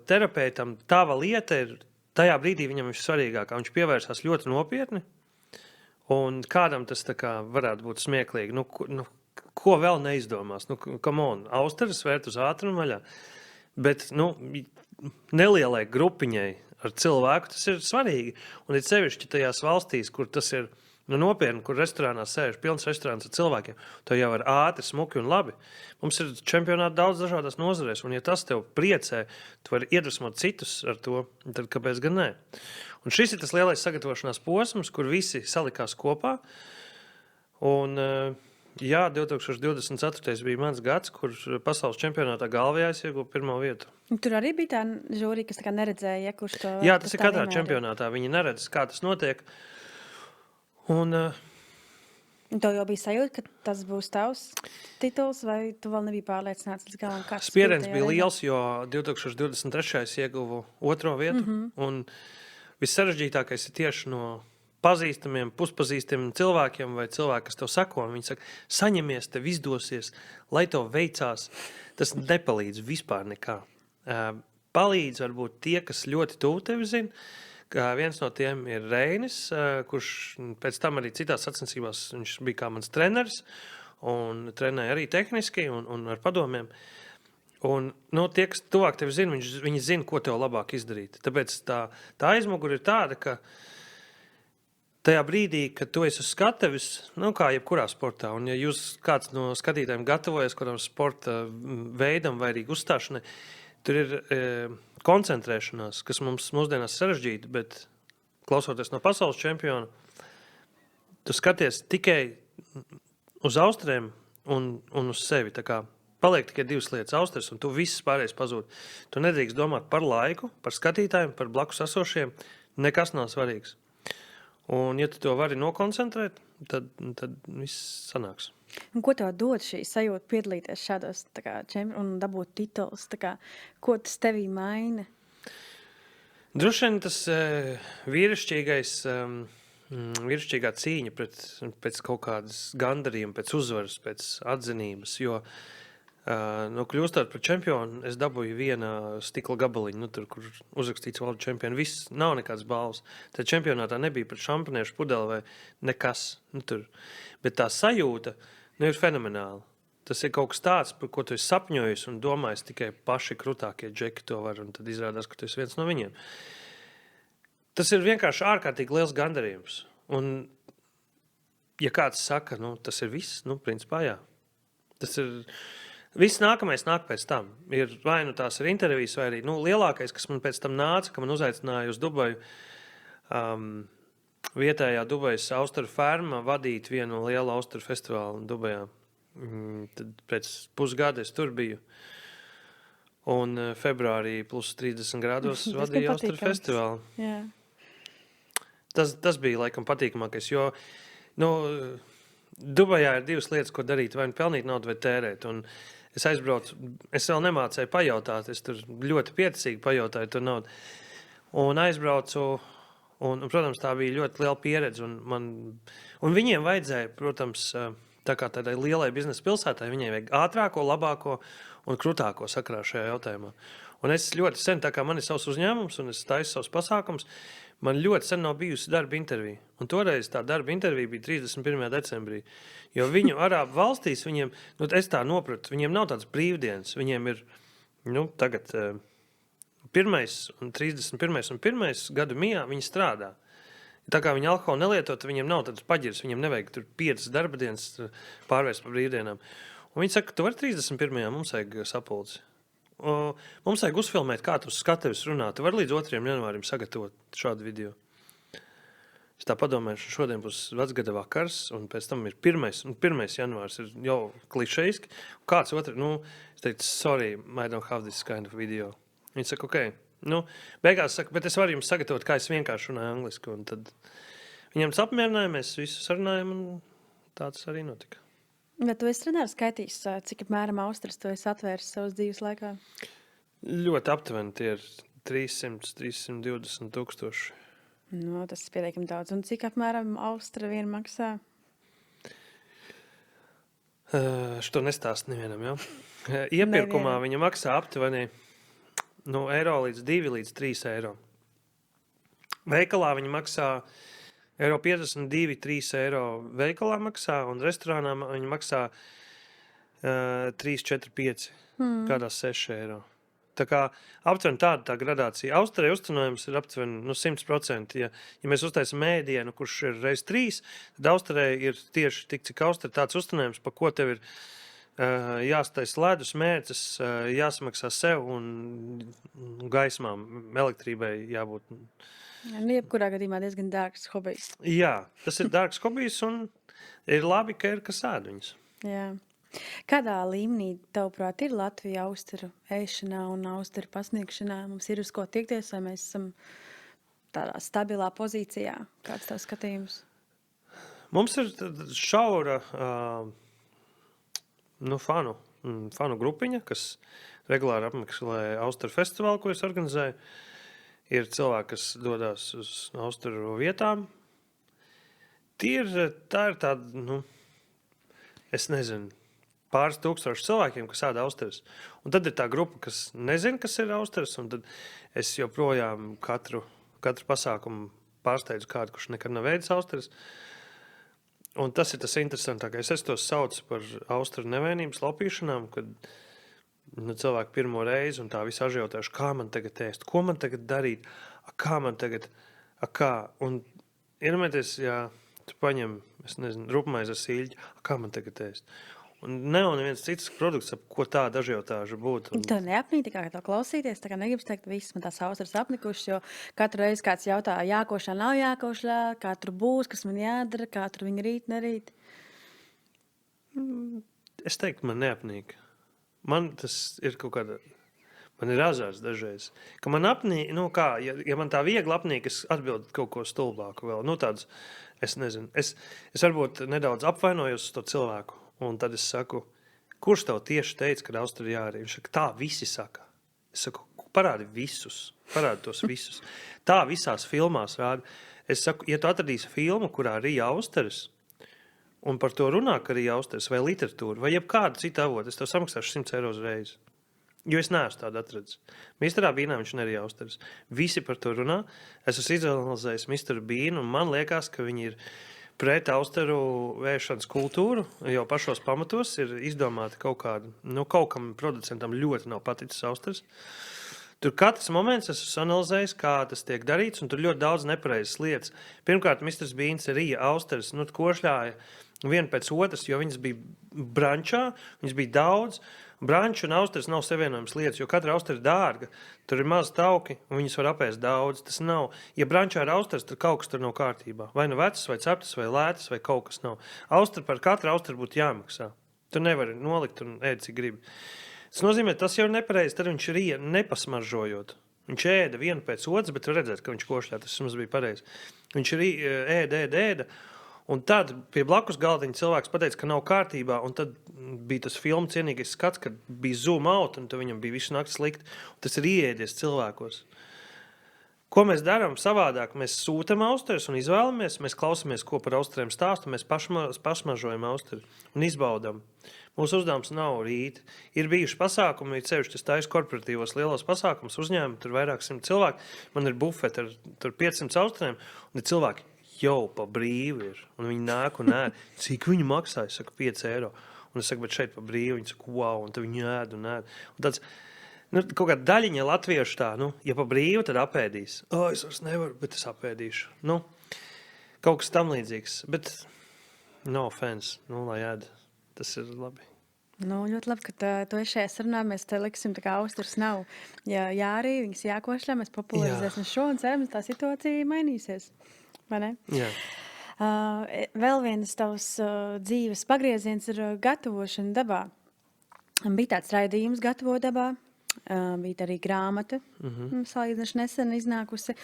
terapeitam tava lieta ir, tajā brīdī viņam ir svarīgākā, viņš pievērsās ļoti nopietni, un kādam tas tā kā varētu būt smieklīgi, ko vēl neizdomās, come on, austeres vērt uz ātrumu vaļā. Bet, nelielai grupiņai ar cilvēku tas ir svarīgi. Un ir sevišķi tajās valstīs, kur tas ir nopietni, kur restorānā sēž pilns restorāns ar cilvēkiem, to jau ir ātri, smuki un labi. Mums ir čempionāti daudz dažādās nozarēs, un ja tas tev priecē, tu vari iedvesmot citus ar to, tad kāpēc gan nē? Un šis ir tas lielais sagatavošanās posms, kur visi salikās kopā. Un... Jā, 2024. bija mans gads, kur pasaules čempionātā galvajā es ieguvu pirmo vietu. Tur arī bija tā žūrija, kas tā kā neredzēja, kurš to... Jā, tas ir katrā čempionātā. Viņi neredz, kā tas notiek. Un tev jau bija sajūta, ka tas būs tavs tituls, vai tu vēl nebija pārliecināts līdz galam? Spiediens bija liels, jo 2023. ieguvu otro vietu. Un vissarežģītākais ir tieši no... pazīstamiem, puspazīstamiem cilvēkiem vai cilvēki, kas tev sako, un viņi saka, saņemies, tev izdosies, lai tev veicās. Tas nepalīdz vispār nekā. Palīdz varbūt tie, kas ļoti tuvu tevi zina, ka viens no tiem ir Reinis, kurš pēc tam arī citās sacensībās, viņš bija kā mans treneris, un trenēja arī tehniski un ar padomiem. Un tie, kas tuvāk tevi zina, viņi zina, ko tev labāk izdarīt. Tāpēc tā aizmugure ir tāda, ka tajā brīdī, kad tu esi uz skatuves, kā jebkurā sportā, un ja jūs kāds no skatītājiem gatavojas kādam sporta veidam vai arī uzstāšanai, tur ir koncentrēšanās, kas mums mūsdienās sarežģīta, bet klausoties no pasaules čempiona, tu skaties tikai uz austrēm un uz sevi. Tā kā paliek tikai divas lietas austeres, un tu viss pārējais pazūd. Tu nedrīkst domāt par laiku, par skatītājiem, par blakus esošiem, nekas nav svarīgs. Un, ja tu to vari nokoncentrēt, tad viss sanāks. Un ko tev dod šī sajūta piedalīties šādos un dabūt titulus? Ko tas tevī maina? Droši vien tas vīrišķīgā cīņa pēc kaut kādas gandarījuma, pēc uzvaras, pēc atzinības, jo kļūstot par čempionu, es dabūju viena stikla gabaliņu, tur, kur uzrakstīts valdu čempionu. Viss nav nekāds balvas. Tad čempionātā nebija pat šampaniešu pudeli vai nekas. Tur. Bet tā sajūta ir fenomenāla. Tas ir kaut kas tāds, par ko tu esi sapņojis un domājis tikai paši krutākie džeki to var, un tad izrādās, ka tu esi viens no viņiem. Tas ir vienkārši ārkārtīgi liels gandarījums. Un, ja kāds saka, tas ir viss, principā jā. Tas ir... Viss nākamais nāk pēc tam. Ir vai tās ir intervijas, vai arī lielākais, kas man pēc tam nāca, ka man uzaicināja uz Dubaju, vietējā Dubajas austeru ferma vadīt vienu lielu austeru festivālu Dubajā. Tad pēc pusgada es tur biju. Un februārī plus 30 grādos vadīja austeru festivālu. Jā. Tas bija laikam patīkamākais, jo Dubajā ir divas lietas, ko darīt, vai pelnīt naudu, vai tērēt. Un es aizbraucu, es vēl nemācēju pajautāt, es tur ļoti pieticīgi pajautāju tur naudu. Un aizbraucu, un, protams, tā bija ļoti liela pieredze. Un viņiem vajadzēja, protams, tā kā tādai lielai biznesa pilsētai, viņiem vajag ātrāko, labāko un krutāko sakarā šajā jautājumā. Un es ļoti sen, tā kā man ir savs uzņēmums un es taisu savus pasākums, man ļoti sen nav bijusi darba intervija. Un toreiz tā darba intervija bija 31. decembrī. Jo viņu Arābu valstīs, viņiem, es tā nopratu, viņiem nav tāds brīvdienas. Viņiem ir, tagad 1. un 31. un 1. gadu mijā viņi strādā. Tā kā viņi alkoholu nelietot, viņiem nav tāds paģirs, viņiem nevajag tur 5 darba dienas pārvērst par brīvdienām. Un viņi saka, tu vari 31. mums vajag sapulci. Mums vajag uzfilmēt, kā tu uz skatuves runā. Tu vari līdz 2. janvārim sagatavot šādu video. Es tā padomāju, ka šodien būs vecgada vakars, un pēc tam ir 1. un 1. janvārs ir jau klišejiski. Kāds otrs, es teicu, sorry, I don't have this kind of video. Viņi saka, ok. Beigās saka, bet es varu jums sagatavot, kā es vienkārši runāju angliski. Un tad viņam apmierināja, mēs visu sarunājam, un tāds arī notika. Bet tu esi trenērs skaitījis, cik apmēram austeres tu esi atvērs savas dzīves laikā? Ļoti aptuveni tie ir 300–320 tūkstoši. Nu, tas ir pietiekami daudz. Un cik apmēram austra viena maksā? Šo nestāst nevienam, jo. Iepirkumā viņa maksā aptuveni eiro līdz 2 līdz 3 eiro. Veikalā viņa maksā 1,52 3 eiro veikalā maksā, un restorānā viņa maksā 3, 4, 5, kādās 6 eiro. Tā kā aptuveni tāda tā gradācija. Austrē uzcenojums ir aptuveni 100%. Ja mēs uztaisam ēdienu, kurš ir reiz 3, tad Austrē ir tieši tik, cik Austrē tāds uzcenojums, pa ko tev ir jāstais ledus, mērces, jāsamaksā sev un gaismām, elektrībai jābūt. Jebkurā gadījumā diezgan dārgs hobijs. Jā, tas ir dārgs hobijs un ir labi, ka ir kas ēd viņas. Jā. Kādā līmenī, tavuprāt, ir Latvija austeru ēšanā un austeru pasniegšanā? Mums ir uz ko tiekties, vai mēs esam tādā stabilā pozīcijā? Kāds tavs skatījums? Mums ir šaura fanu grupiņa, kas regulāri apmeklē austeru festivālu, ko es organizēju. Ir cilvēki, kas dodas uz austeru vietām. Tā ir tāda, es nezinu, pāris tūkstoši cilvēkiem, kas ēd austeres. Un tad ir tā grupa, kas nezina, kas ir austeres, un tad es joprojām katru pasākumu pārsteidzu kādu, kurš nekad nav ēdis austeres. Un tas ir tas interesantākais. Es tos saucu par austeru nevainības laupīšanām, kad cilvēki pirmo reizi un tā visi ažiotāši, kā man tagad ēst, ko man tagad darīt, kā man tagad, Un iedomājieties, ja tu paņem, es nezinu, rupmaizi ar sīļķi, kā man tagad ēst. Un neviens cits produkts, ap ko tāda ažiotāža būtu. Tev neapnīk, kā to klausīties, tā kā negribas teikt, viss man tās austeres apnikušas, jo katru reizi kāds jautā, jākošā, nav jākošā, kā tur būs, kas man jādara, kā tur viņi rīt, nerīt. Es teiktu, man neapnīk. Man tas ir kaut kāda, man ir azars dažreiz. Ka man apnīk, ja man tā viegli apnīk, es atbildu kaut ko stulbāku vēl. Tāds, es nezinu, es varbūt nedaudz apvainojos uz to cilvēku. Un tad es saku, kurš tev tieši teica, kad austrē jārī? Viņš saka, tā visi saka. Es saku, parādi tos visus. Tā visās filmās rāda. Es saku, ja tu atradīsi filmu, kurā rīja austeres, un par to runā, ka rīja austeres, vai literatūra, vai jebkādu citu avotu, es tev samaksāšu 100 eiro reizi. Jo es neesmu tādu atradis. Misterā Bīnā viņš nerīja austeres. Visi par to runā. Es esmu izanalizējis Misteru Bīnu, un man liekas, ka viņi ir pret austeru ēšanas kultūru, jau pašos pamatos ir izdomāti kaut kādi, kaut kam producentam ļoti nav paticis austeres. Tur katrs moments es esmu analizējis, kā tas tiek darīts, un tur ļoti daudz nepareizas lietas. Pirmkārt, Misters Bīns rīja austeres, košļāja vienu pēc otras, jo viņas bija brančā, viņas bija daudz. Branču un austeres nav savienojums lietas, jo katra austere ir dārga. Tur ir maz tauki, un viņas var apēst daudz. Tas nav. Ja brančā ir austeres, tad kaut kas tur nav kārtībā. Vai nu vecas, vai ceptas, vai lētas, vai kaut kas nav. Par katru austeru būtu jāmaksā. Tu nevari nolikt un ēd, cik gribi. Tas nozīmē, tas jau ir nepareizi, tad viņš rīja nepasmaržojot. Viņš ēda vienu pēc otras, bet var redzēt, ka viņš košļā, tas mums bija pareizi. Viņš ēda. Un tad pie blakus galdiņa cilvēks pateica, ka nav kārtībā, un tad bija tas filmu cienīgais skats, kad bija zoom out, un tad viņam bija visu nakti slikti. Tas ir ieēdies cilvēkos. Ko mēs darām savādāk? Mēs sūtam austeres un izvēlamies, mēs klausamies, ko par austeriem stāstu, mēs pašmažojam austeri un izbaudam. Mūsu uzdevums nav rīt. Ir bijuši pasākumi, ceļš, tas taisa korporatīvos lielos pasākumus, uzņēmumi, tur vairāk 100 cilvēki. Man ir bufeti ar 500 austeriem, un ir cilvēki jau pa brīvi ir, un viņi nāk un ēd. Cik viņi maksā? Es saku, 5 eiro. Un es saku, bet šeit pa brīvi, viņi saka, wow, un tad viņi ēd un ēd. Un tāds, kaut kāda daļiņa latviešu tā, ja pa brīvi, tad apēdīs. Es vairs nevaru, bet es apēdīšu. Kaut kas tam līdzīgs, bet no offense, lai ēd. Tas ir labi. Ļoti labi, ka tu esi šajā sarunā. Mēs te liksim, tā kā austeres nav jārī, viņas jākošļā, mēs popularizēsim šo un cerams, tā situācija mainīsies. Vai ne? Jā. Vēl viens tavs dzīves pagrieziens ir gatavošana dabā. Bija tāds raidījums Gatavo dabā. bija arī grāmata, salīdzinoši nesen iznākusi.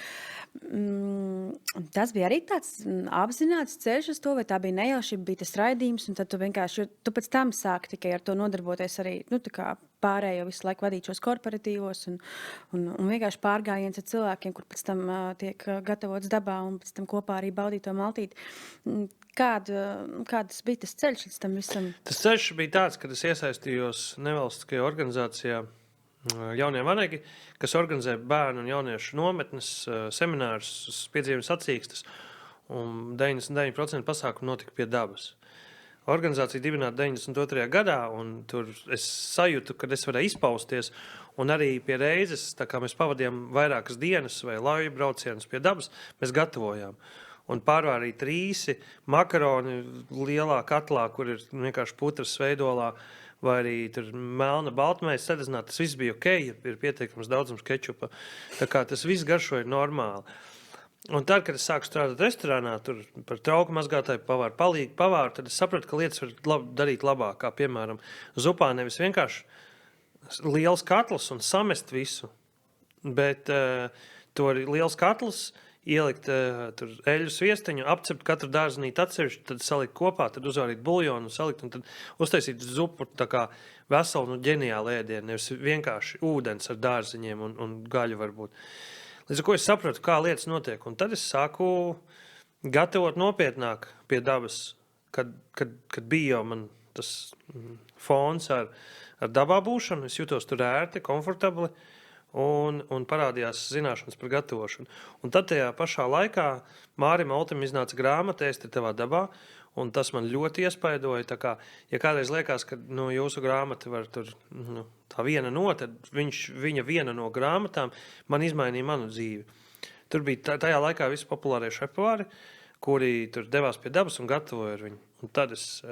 Tas bija arī tāds apzināts ceļš uz to, vai tā bija nejaušība, bija tas raidījums, un tad tu vienkārši, jo tu pēc tam sāki tikai ar to nodarboties arī, tā kā pārējo visu laiku vadīt šos korporatīvos un vienkārši pārgājiens ar cilvēkiem, kur pēc tam tiek gatavots dabā un pēc tam kopā arī baudīt to maltīti. Kāds bija tas ceļš līdz tam visam? Tas ceļš bija tāds, kad es iesaistījos nevalstiskajā organizācijā Jaunie vanagi, kas organizē bērnu un jauniešu nometnes, seminārus, piedzīves sacīkstes, un 99% pasākumu notika pie dabas. Organizācija dibināta 92. gadā, un tur es sajūtu, kad es varēju izpausties, un arī pie reizes, tā kā mēs pavadījām vairākas dienas vai lauju braucienus pie dabas, mēs gatavojām. Un pārvārīt rīsi, makaroni lielā katlā, kur ir vienkārši putras veidolā, vai arī tur melna baltmaize sadedzināta, tas viss bija ok, ir pietiekams daudzums kečupa. Tā kā tas viss garšoja normāli. Un tad, kad es sāku strādāt restorānā, tur par trauku mazgātāju pavāru, palīgu pavāru, tad es sapratu, ka lietas var darīt labāk, kā piemēram zupā nevis vienkārši liels katls un samest visu, bet to liels katls ielikt tur eļļu sviestiņu, apcept katru dārzenīti atsevišķi, tad salikt kopā, tad uzvārīt buljonu, salikt un tad uztaisīt zupu tā kā veselu, ģeniālu ēdienu, nevis vienkārši ūdens ar dārziņiem un gaļu varbūt. Līdz ar ko es sapratu, kā lietas notiek, un tad es sāku gatavot nopietnāk pie dabas, kad bija jau man tas fons ar dabā būšanu, es jutos tur ērti, komfortabli, un parādījās zināšanas par gatavošanu. Un tad tajā pašā laikā Mārim Oltim iznāca grāmata Ēst ir tavā dabā, un tas man ļoti iespaidoja. Tā kā, ja kādreiz liekas, ka jūsu grāmata var tur, tā viena tad viņa viena no grāmatām man izmainīja manu dzīvi. Tur bija tajā laikā visi populārie šefpavāri, kuri tur devās pie dabas un gatavoja ar viņu. Un tad es...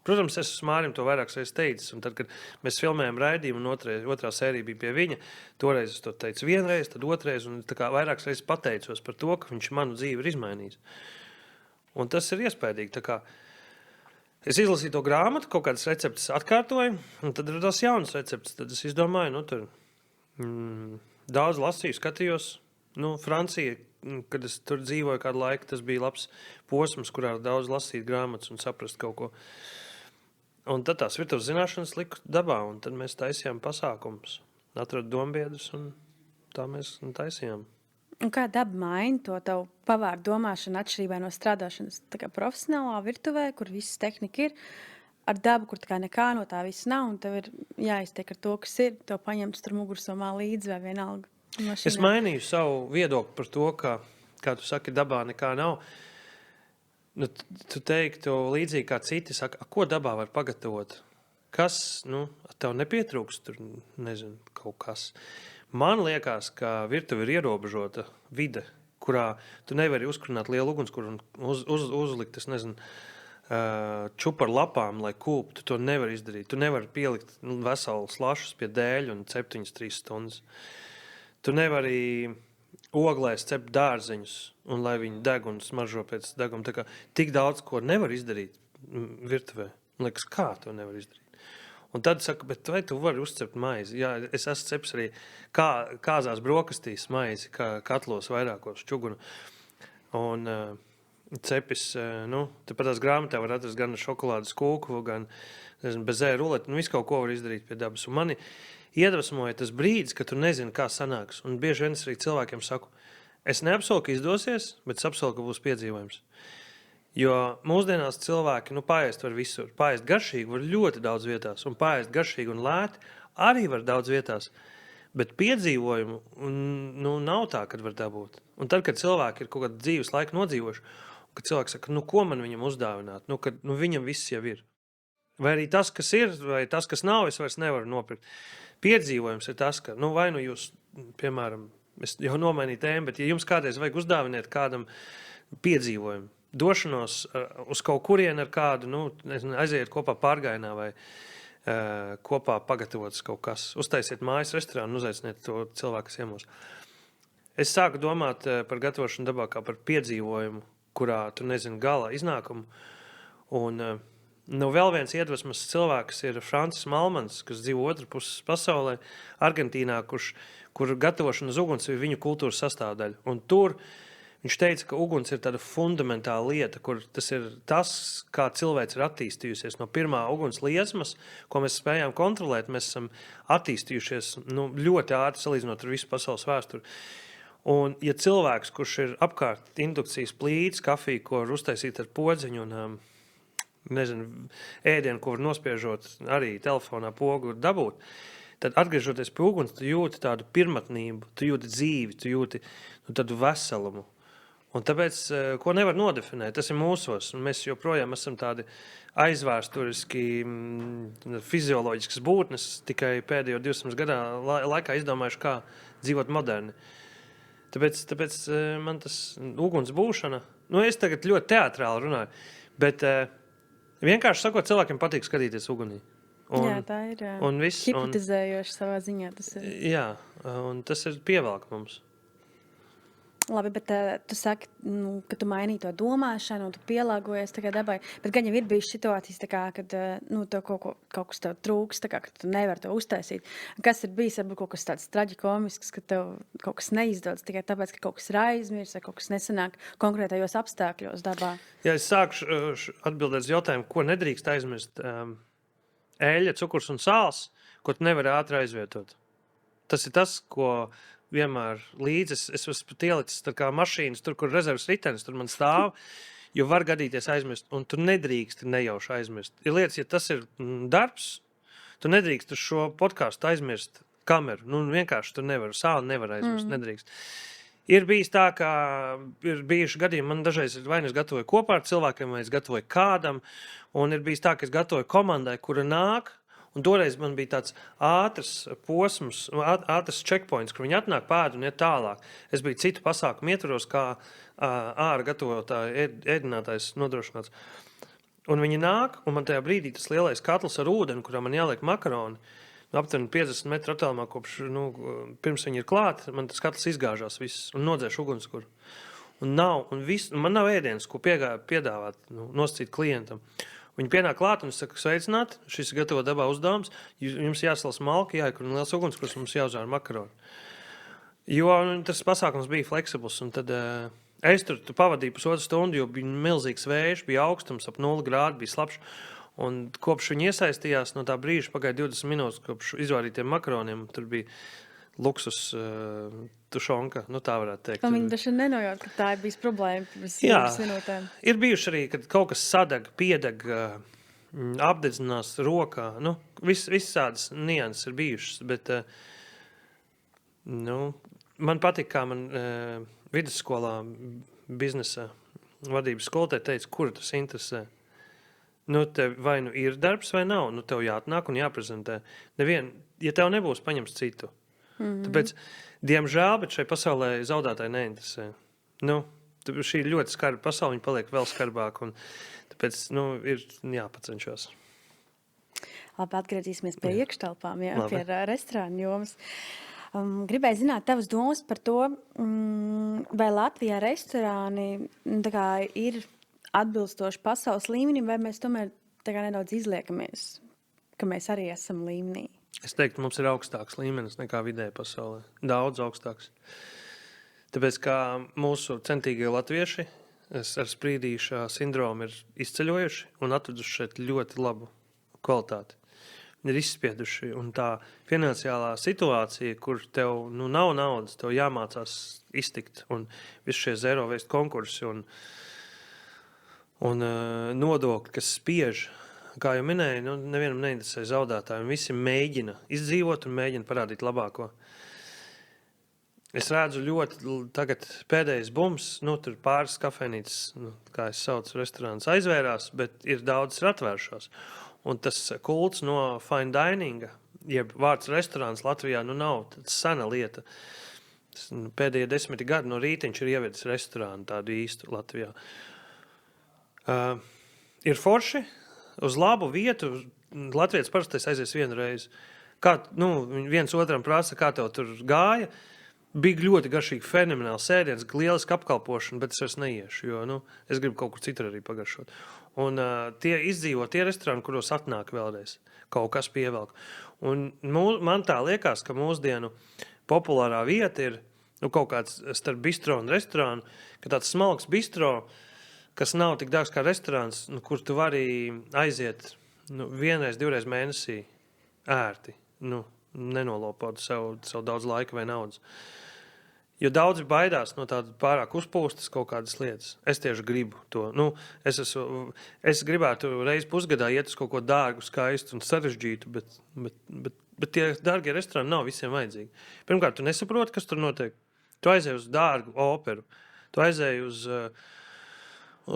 Protams, es esmu Mārim to vairākas reizes teicis, un tad, kad mēs filmējām raidījumu, un otrā sērija bija pie viņa, toreiz es to teicu vienreiz, tad otrreiz, un tā kā vairākas reizes pateicos par to, ka viņš manu dzīvi ir izmainījis. Un tas ir iespējīgi, tā kā es izlasīju to grāmatu, kaut kādas receptes atkārtoju, un tad radās jaunas receptes, tad es izdomāju, tur daudz lasīju, skatījos, Francija, kad es tur dzīvoju kādu laiku, tas bija labs posms, kurā daudz lasīt grāmatas un saprast kaut ko. Un tad tās virtuves zināšanas liku dabā, un tad mēs taisījām pasākumus. Atradu dombiedrus, un tā mēs taisījām. Un kā daba maina to tavu pavāru domāšanu atšķirībā no strādāšanas tā kā profesionālā virtuvē, kur visas tehnika ir, ar dabu, kur tā kā nekā no tā viss nav, un tev ir jāiztiek ar to, kas ir, tev paņemts tur mugursomā līdzi vai vienalga. Es mainīju savu viedokli par to, ka, kā tu saki, dabā nekā nav. Tu teiktu līdzīgi kā citi saka, ko dabā var pagatavot? Kas, tev nepietrūks tur, nezinu, kaut kas. Man liekas, ka virtuve ir ierobežota vide, kurā tu nevari uzkurināt lielu ugunskura un uzlikt, es nezinu, čupu ar lapām, lai kūptu. Tu to nevari izdarīt. Tu nevari pielikt veselu slašus pie dēļu un 7-3 stundas. Tu nevari oglēs cept dārziņus, un lai viņi deg un smaržo pēc deguma. Tā kā tik daudz, ko nevar izdarīt virtuvē. Man liekas, kā to nevar izdarīt? Un tad saka, bet vai tu vari uzcept maizi? Jā, es esmu ceps arī kāzās brokastīs maizi, katlos vairākos čugunu. Un cepis, tepat tās grāmatā var atrast gan šokolādes kūku, gan bezē ruleti, visu kaut ko var izdarīt pie dabas. Un mani iedvesmoja tas brīdis, kad tu nezini, kā sanāks. Un bieži vien es arī cilvēkiem saku, es neapsolu, ka izdosies, bet es apsolu, ka būs piedzīvojums. Jo mūsdienās cilvēki, pāriest var visur. Pāriest garšīgi var ļoti daudz vietās, un pāriest garšīgi un lēti arī var daudz vietās. Bet piedzīvojumu nav tā, kad var dabūt. Un tad, kad cilvēki ir kaut kādu dzīves laiku nodzīvojuši, kad cilvēks saka, ko man viņam uzdāvināt, kad viņam viss jau ir. Vai arī tas, kas ir, vai tas, kas nav, es vairs nevaru nopirkt. Piedzīvojums ir tas, ka, vai jūs, piemēram, es jau nomainīju tēmu, bet ja jums kādreiz vajag uzdāvināt kādam piedzīvojumu, došanos uz kaut kurienu ar kādu, aiziet kopā pārgājienā vai kopā pagatavotas kaut kas, uztaisiet mājas restorānu un uzaiciniet to cilvēku, kas iemos. Es sāku domāt par gatavošanu dabā kā par piedzīvojumu, kurā tu nezini gala iznākumu, un vēl viens iedvesmas cilvēks ir Francis Malmans, kas dzīvo otru puses pasaulē, Argentīnā, kur gatavošana uz uguns ir viņu kultūras sastāvdaļa. Un tur viņš teica, ka uguns ir tāda fundamentāla lieta, kur tas ir tas, kā cilvēks ir attīstījusies. No pirmā uguns liesmas, ko mēs spējām kontrolēt, mēs esam attīstījušies ļoti ātri salīdzinot ar visu pasaules vēsturi. Un, ja cilvēks, kurš ir apkārt indukcijas plīts, kafiju, ko var uztaisīt ar podziņu un ēdienu, ko var nospiežot arī telefonā pogu dabūt, tad atgriežoties pie uguns, tu jūti tādu pirmatnību, tu jūti dzīvi, tu jūti tādu veselumu. Un tāpēc, ko nevar nodefinēt, tas ir mūsos. Mēs joprojām esam tādi aizvēsturiski, fizioloģiskas būtnes, tikai pēdējo 200 gadā laikā izdomājuši, kā dzīvot moderni. Tāpēc man tas uguns būšana, es tagad ļoti teatrāli runāju, bet vienkārši sakot, cilvēkiem patīk skatīties ugunī. Jā, tā ir hipnotizējoši savā ziņā. Tas ir. Jā, un tas ir pievelk mums. Labi, bet tu saki, ka tu mainīji to domāšanu, un tu pielāgojies dabai. Bet gan jau ir bijis situācijas, kad tev kaut kas tev trūks, ka tu nevari to uztaisīt. Kas ir bijis, varbūt kaut kas tāds traģikomisks, ka tev kaut kas neizdodas tikai tāpēc, ka kaut kas ir aizmirsts, vai kaut kas nesanāk konkrētajos apstākļos dabā? Jā, es sākšu atbildēt uz jautājumu, ko nedrīkst aizmirst. Eļļa, cukurs un sāls, ko tu nevari ātri aizvietot. Tas ir tas, ko vienmēr līdzi. Es esmu pat ielicis tā kā mašīnas, tur, kur rezervas ritenis, tur man stāv, jo var gadīties aizmirst, un tu nedrīksti nejauši aizmirst. Ir lietas, ja tas ir darbs, tu nedrīkst uz šo podcastu aizmirst kameru. Vienkārši tu nevar, sāli nevar aizmirst, nedrīkst. Ir bijis tā, ka ir bijuši gadījumi, man dažreiz vai es gatavoju kopā ar cilvēkiem, vai es gatavoju kādam, un ir bijis tā, ka es gatavoju komandai, kura nāk, un toreiz man bija tāds ātrs posms, ātrs checkpoints, kur viņi atnāk pēdu un iet tālāk. Es biju citu pasākumu ietvaros, kā āra gatavotāja ēdinātājs nodrošināts. Un viņi nāk, un man tajā brīdī tas lielais katls ar ūdeni, kurā man jāliek makaroni, aptuveni 50 metru attālumā, kopš, pirms viņi ir klāti, man tas katls izgāžās viss un nodzēš ugunskura. Un man nav ēdienas, ko piedāvāt, nosacīt klientam. Viņi pienāk klāt un es saku, sveicināt, šis ir gatavo dabā uzdevums, jums jāsals malki, jāikur un liels ugunskurs, mums jāuzvēr makaroni. Jo tas pasākums bija fleksibls, un tad es tur pavadīju pusotru stundu, jo bija milzīgs vējš, bija augstums, ap 0 grādi, bija slapš, un kopš viņi iesaistījās, no tā brīža pagāja 20 minūtes, kopš izvārītiem makaroniem, tur bija luksus tušonka, tā varētu teikt. Viņi taču nenojūt, ka tā ir bijis problēma pirms 20 minūtēm. Ir bijuši arī, kad kaut kas sadeg, piedeg, apdedzinās rokā. Visādas nianses ir bijušas, bet man patīk, kā man vidusskolā biznesa vadības skolotāja teica, kuru tas interesē. Tev vai ir darbs vai nav, tev jāatnāk un jāprezentē. Ja tev nebūs, paņems citu. Tāpēc, diemžēl, bet šai pasaulē zaudētāji neinteresē. Šī ir ļoti skarba pasaule, viņa paliek vēl skarbāk, un tāpēc, ir jāpacenšās. Labi, atgriezīsimies pie iekštelpām, pie restorānu jomas. Gribēju zināt tavas domas par to, vai Latvijā restorāni ir atbilstoši pasaules līmenim, vai mēs tomēr nedaudz izliekamies, ka mēs arī esam līmenī. Es teiktu, mums ir augstāks līmenis nekā vidēji pasaulē. Daudz augstāks. Tāpēc, kā mūsu centīgie latvieši ar sprīdīšā sindromu ir izceļojuši un atveduši šeit ļoti labu kvalitāti. Viņi ir izspieduši, un tā finansiālā situācija, kur tev nav naudas, tev jāmācās iztikt, un visi šie zero waste konkursi un nodokļi, kas spiež. Kā jau minēju, nevienam neinteresē zaudētāji, un visi mēģina izdzīvot un mēģina parādīt labāko. Es redzu ļoti tagad pēdējais bums, tur pāris kafejnīcas, kā es saucu, restorāns aizvērās, bet ir daudz atvēršās. Un tas kults no fine dininga, jeb vārds restorāns Latvijā, nav sena lieta. Pēdējie 10 gadi no rītiņš ir ievedis restorānu tādu īstu Latvijā. Ir forši. Uz labu vietu Latvijas parastais aizies vienu reizi. Viens otram prasa, kā tev tur gāja. Bija ļoti garšīgi, fenomenāli sēdiens, lieliski apkalpošana, bet es vairs neiešu, jo es gribu kaut kur citur arī pagaršot. Un tie izdzīvo tie restorāni, kuros atnāk vēlreiz. Kaut kas pievelk. Un man tā liekas, ka mūsdienu populārā vieta ir kaut kāds starp bistro un restorānu, ka tāds smalks bistro, kas nav tik dārgs kā restorāns, kur tu vari aiziet vienreiz, divreiz mēnesī ērti, nenolopot sev daudz laika vai naudas. Jo daudzi baidās no tāda pārāk uzpūstas kaut kādas lietas. Es tieši gribu to. Es gribētu reizi pusgadā iet uz kaut ko dārgu, skaistu un sarežģītu, bet tie dārgie restorāni nav visiem vajadzīgi. Pirmkārt, tu nesaproti, kas tur notiek. Tu aizēji uz dārgu operu. Tu aizēji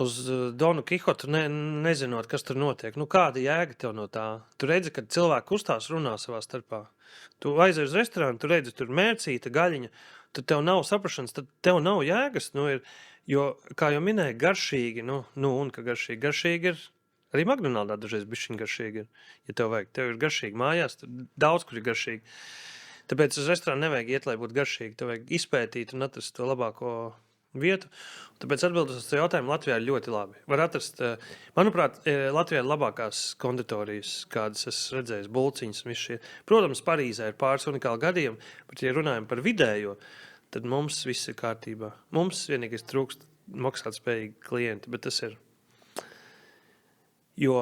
uz Donu Kihotu, nezinot, kas tur notiek. Kāda jēga tev no tā? Tu redzi, kad cilvēki kustās runā savā starpā. Tu aizēji uz restorānu, tu redzi, tur mērcīta, gaļiņa, tad tev nav saprašanas, tad tev nav jēgas. Jo, kā jau minēju, garšīgi, un ka garšīgi ir, arī McDonaldā dažreiz bišķiņ garšīgi ir, ja tev vajag. Tev ir garšīgi mājās, daudz, kur ir garšīgi. Tāpēc uz restorānu nevajag iet, lai būtu garšīgi. Tev vajag izpētīt un atrast to labāko vietu. Tāpēc atbildot uz to jautājumu, Latvijā ir ļoti labi. Var atrast, manuprāt, Latvijā ir labākās konditorijas, kādas es redzēju, bulciņas un viss šie. Protams, Parīzē ir pāris unikāli gadījumi, bet, ja runājam par vidējo, tad mums viss ir kārtībā. Mums vienīgais trūkst maksāt spējīgi klienti, bet tas ir. Jo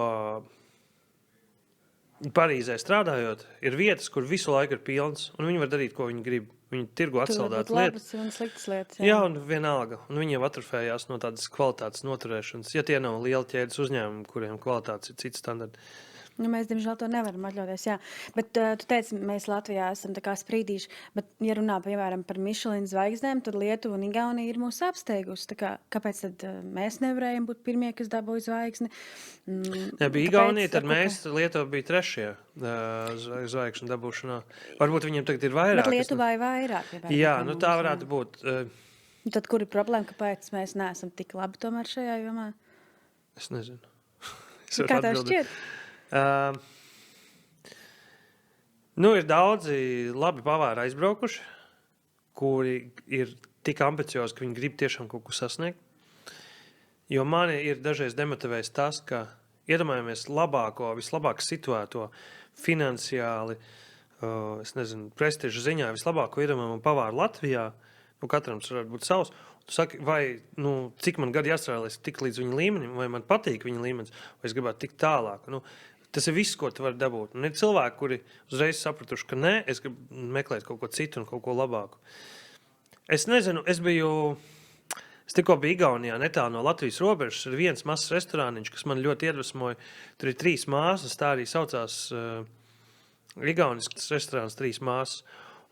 Parīzē strādājot, ir vietas, kur visu laiku ir pilns, un viņi var darīt, ko viņi grib. Viņi tirgo atsaldēt lietas. Un sliktas lietas. Jā, un vienalga. Un viņi jau atrofējās no tādas kvalitātes noturēšanas. Ja tie nav liela ķēdes uzņēmumi, kuriem kvalitātes ir cits standarti. Mēs, diemžēl, to nevaram atļauties, jā. Bet tu teici, mēs Latvijā esam tā kā sprīdīši, bet, ja runā, piemēram, par Michelin zvaigznēm, tad Lietuva un Igaunija ir mūs apsteigusi. Kāpēc tad mēs nevarējam būt pirmie, kas dabūja zvaigzni? Ja bija Igaunija, tad mēs, Lietuva bija trešie zvaigžņu dabūšanā. Varbūt viņiem tagad ir vairāk. Bet Lietuvā ir vairāk. Jā, tā varētu būt. Tad kur ir problēma, kāpēc mēs neesam tik labi tomēr šajā jomā? Es nezinu. Kā tev šķiet? Ir daudzi labi pavāri aizbraukuši, kuri ir tik ambiciozi, ka viņi grib tiešām kaut ko sasniegt. Jo mani ir dažreiz demotivējis tas, ka iedomājamies vislabāk situēto finansiāli, prestižu ziņā, vislabāko iedomājumu pavāru Latvijā. Katram varētu būt savs. Tu saki, vai cik man gadi jāstrādā, lai es tik līdz viņa līmenim, vai man patīk viņa līmenis, vai es gribētu tik tālāk. Tas ir viss, ko tu vari dabūt. Un ir cilvēki, kuri uzreiz sapratuši, ka nē, es gribu meklēt kaut ko citu un kaut ko labāku. Es nezinu, es tikko biju Igaunijā, netālu no Latvijas robežas, ir viens mazs restorāniņš, kas man ļoti iedvesmoja. Tur ir 3 māsas, tā arī saucās igaunisks restorāns 3 māsas.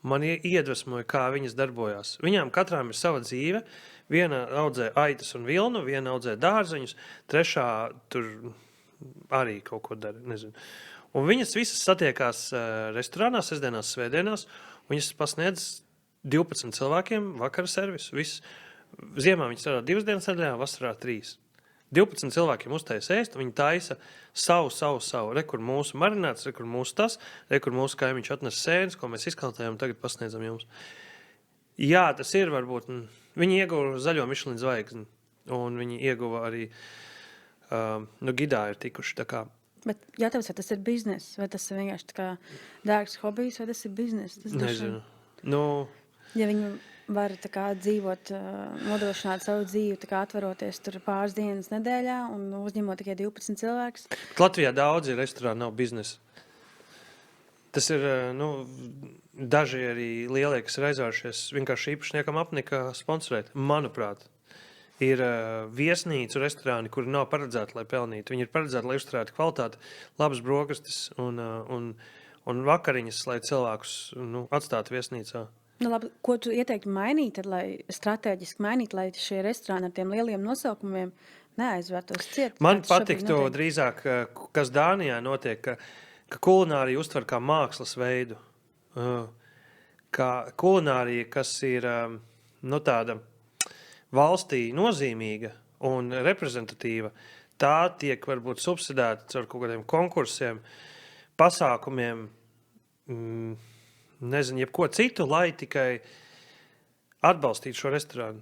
Man iedvesmoja, kā viņas darbojās. Viņām katrām ir sava dzīve. Viena audzē aitas un vilnu, viena audzē dārzeņus, trešā tur arī kaut ko dara, nezinu. Un viņas visas satiekās restorānā, sestdienās, svētdienās. Viņas pasniedz 12 cilvēkiem vakara servisu. Ziemā viņi strādā 2 dienas nedēļā, vasarā 3. 12 cilvēkiem uztais ēst, viņi taisa savu. Rekur mūsu marināts, rekur mūsu tas, rekur mūsu kaimiņš atnes sēnes, ko mēs izkaltējam, tagad pasniedzam jums. Jā, tas ir varbūt. Viņi ieguva zaļo Michelin zvaigzni, un viņi ieguva arī gidā ir tikuši. Bet jautājums, vai tas ir biznes, vai tas ir vienkārši tā kā dārgs hobijs, vai tas ir biznes? Nezinu. Ja viņi var tā kā dzīvot, nodrošināt savu dzīvi, tā kā atveroties tur pāris dienas nedēļā un uzņemot tikai 12 cilvēkus. Latvijā daudzi restorāni nav biznesa. Tas ir, daži arī lielie, kas ir aizvēršies, vienkārši īpašniekam apnika sponsorēt. Manuprāt, ir viesnīcu restorāni, kuri nav paredzēti, lai pelnītu. Viņi ir paredzēti, lai uzturētu kvalitāti, labas brokastis un vakariņas, lai cilvēkus atstātu viesnīcā. Labi, ko tu ieteiktu mainīt, tad, lai strateģiski mainīt, lai šie restorāni ar tiem lieliem nosaukumiem neaizvērtos ciet? Man patiktu drīzāk, kas Dānijā notiek, ka kulinārija uztver kā mākslas veidu. Kā kulinārija, kas ir tāda valstī nozīmīga un reprezentatīva, tā tiek varbūt subsidēta caur kaut kādiem konkursiem, pasākumiem, nezinu, jebko citu, lai tikai atbalstītu šo restorānu.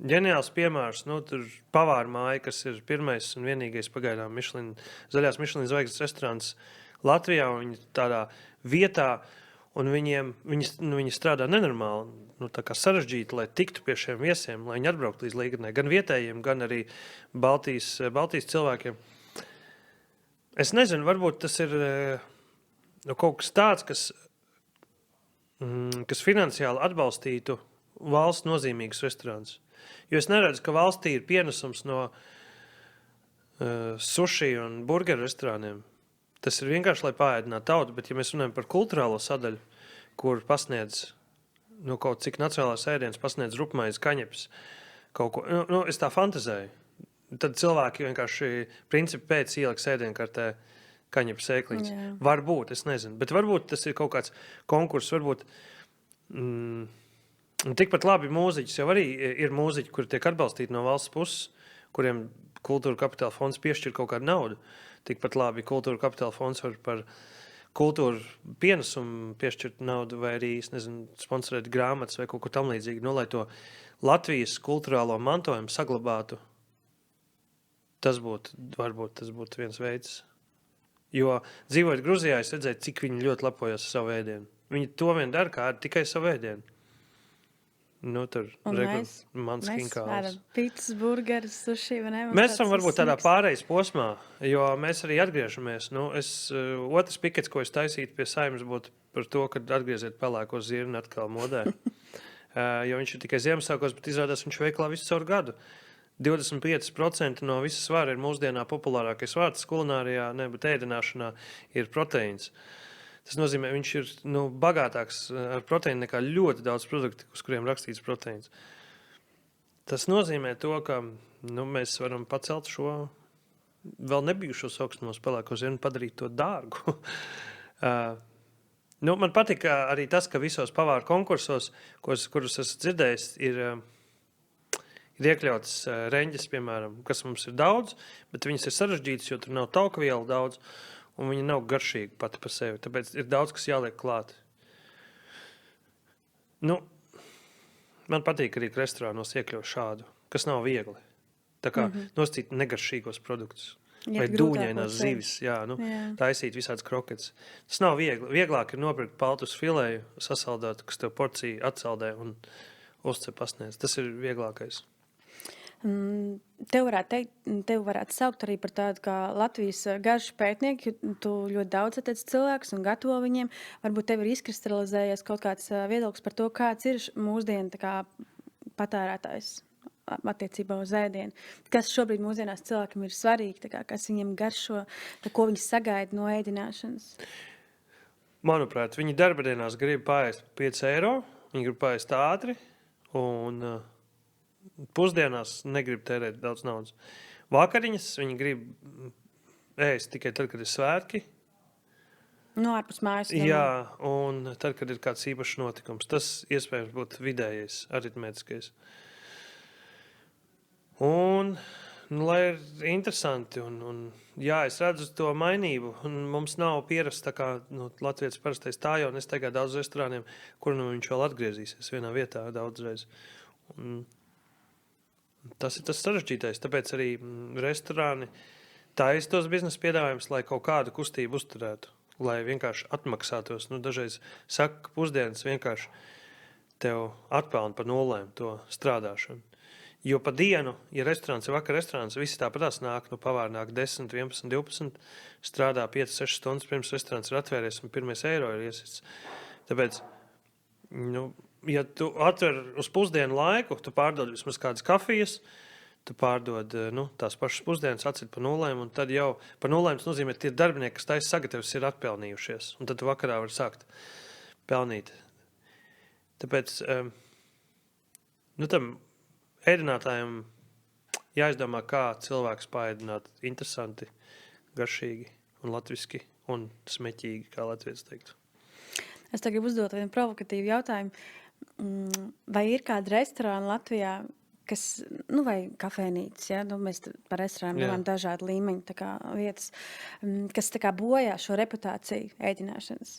ģeniāls piemērs, tur pavāra māja, kas ir pirmais un vienīgais pagaidām zaļās Michelin zvaigznes restorāns Latvijā, un viņi tādā vietā, un viņi strādā nenormāli, tā kā sarežģīti, lai tiktu pie šiem viesiem, lai viņi atbrauktu līdz Līgatnē, gan vietējiem, gan arī Baltijas cilvēkiem. Es nezinu, varbūt tas ir kaut kas tāds, kas finansiāli atbalstītu valsts nozīmīgus restorānus. Jo es neredzu, ka valstī ir pienesums no suši un burgeru restorāniem. Tas ir vienkārši, lai paēdinātu tautu, bet ja mēs runājam par kulturālo sadaļu, kur pasniedz kaut cik nacionālās ēdienas, pasniedz rupmaizi, kaņepes, kaut ko, es tā fantazēju. Tad cilvēki vienkārši principi pēc ieliks ēdienkartē kaņepes ēkliņas. Varbūt, es nezinu, bet varbūt tas ir kaut kāds konkurss, varbūt tikpat labi mūziķis, jau arī ir mūziķi, kuri tiek atbalstīti no valsts puses, kuriem kultūra kapitāla fonds piešķir kaut kādu naudu. Tikpat labi kultūra kapitāla fonds var par kultūru pienesumu piešķirt naudu vai arī, sponsorēt grāmatas vai kaut ko tam līdzīgi, lai to Latvijas kultūrālo mantojumu saglabātu. Varbūt tas būtu viens veids. Jo dzīvojot Gruzijā, es redzēju, cik viņi ļoti lepojas ar savu ēdienu. Viņi to vien dara, kā tikai savu ēdienu. Tur mans kinkāls. Pīcis, burgeris, suši, vai ne? Mēs esam varbūt tādā pārejas posmā, jo mēs arī atgriežamies. Otrs pikets, ko es taisītu pie Saeimas, būtu par to, kad atgrieziet pelēko zirni atkal modē. Jo viņš ir tikai Ziemassvētkos, bet izrādās viņš veiklā visu caur gadu. 25% no visas svara ir mūsdienā populārākais vārds kulinārijā, bet ēdināšanā ir proteīns. Tas nozīmē, viņš ir bagātāks ar proteīnu nekā ļoti daudz produktu, uz kuriem rakstīts proteīns. Tas nozīmē to, ka mēs varam pacelt šo vēl nebijušo augstumos pelēko zirni, padarīt to dārgu. Man patīk arī tas, ka visos pavāru konkursos, kurus esmu dzirdējis, ir iekļauts reņģes, piemēram, kas mums ir daudz, bet viņas ir sarežģītas, jo tur nav taukvielu daudz. Un viņa nav garšīga pati par sevi. Tāpēc ir daudz, kas jāliek klāt. Man patīk arī, ka restorānos iekļauj šādu, kas nav viegli. Tā kā nostīt negaršīgos produktus. Vai dūņainās zivis, taisīt visādas kroketes. Tas nav viegli. Vieglāk ir nopirkt paltus filēju, sasaldāt, kas tev porciju atsaldē un uzcep pasniedz. Tas ir vieglākais. Tev varētu saukt arī par tādu kā Latvijas garšu pētnieku, jo tu ļoti daudz attiec cilvēkus un gatavo viņiem. Varbūt tev ir izkristalizējies kaut kāds viedoklis par to, kāds ir mūsdienu patērētājs attiecībā uz ēdienu. Kas šobrīd mūsdienās cilvēkam ir svarīgi, kas viņiem garšo, ko viņi sagaida no ēdināšanas? Manuprāt, viņi darba dienās grib paēst 5 eiro, viņi grib paēst ātri un pusdienās negrib tērēt daudz naudas. Vakariņas viņi grib ēst tikai tad, kad ir svētki. Ārpus mājas. Jā, un tad, kad ir kāds īpašs notikums. Tas iespējams būtu vidējais, aritmētiskais. Un, lai ir interesanti, es redzu to mainību, un mums nav pierast tā kā latvietis parastais tā, jo es tagad daudz restorāniem, kur viņš vēl atgriezīsies vienā vietā daudzreiz. Tas ir tas sarežģītais, tāpēc arī restorāni taisa tos biznesa piedāvājumus, lai kaut kādu kustību uzturētu, lai vienkārši atmaksātos. Dažreiz saka, ka pusdienas vienkārši tev atpelna par nulēm to strādāšanu. Jo pa dienu, ja restorāns ir vakar restorāns, visi tāpatās nāk, pavāri nāk 10, 11, 12, strādā 5-6 stundas pirms restorāns ir atvēries un 1 eiro ir iesists. Tāpēc, ja tu atver uz pusdienu laiku, tu pārdod vismaz kādas kafijas, tu pārdod tās pašas pusdienas, atcīt pa nulēm, un tad jau pa nulēm tas nozīmē, tie darbinieki, kas taisa sagatavs, ir atpelnījušies, un tad tu vakarā var sākt pelnīt. Tāpēc, tam ēdinātājiem jāizdomā, kā cilvēks paēdināt interesanti, garšīgi un latviski un smeķīgi, kā latvietis teiktu. Es tagad gribu uzdot vienu provokatīvu jautājumu. Vai ir kāda restorāna Latvijā, kas, vai kafēnītes, mēs par restorāniem runājam dažādu līmeņu vietas, kas bojā šo reputāciju ēdināšanas?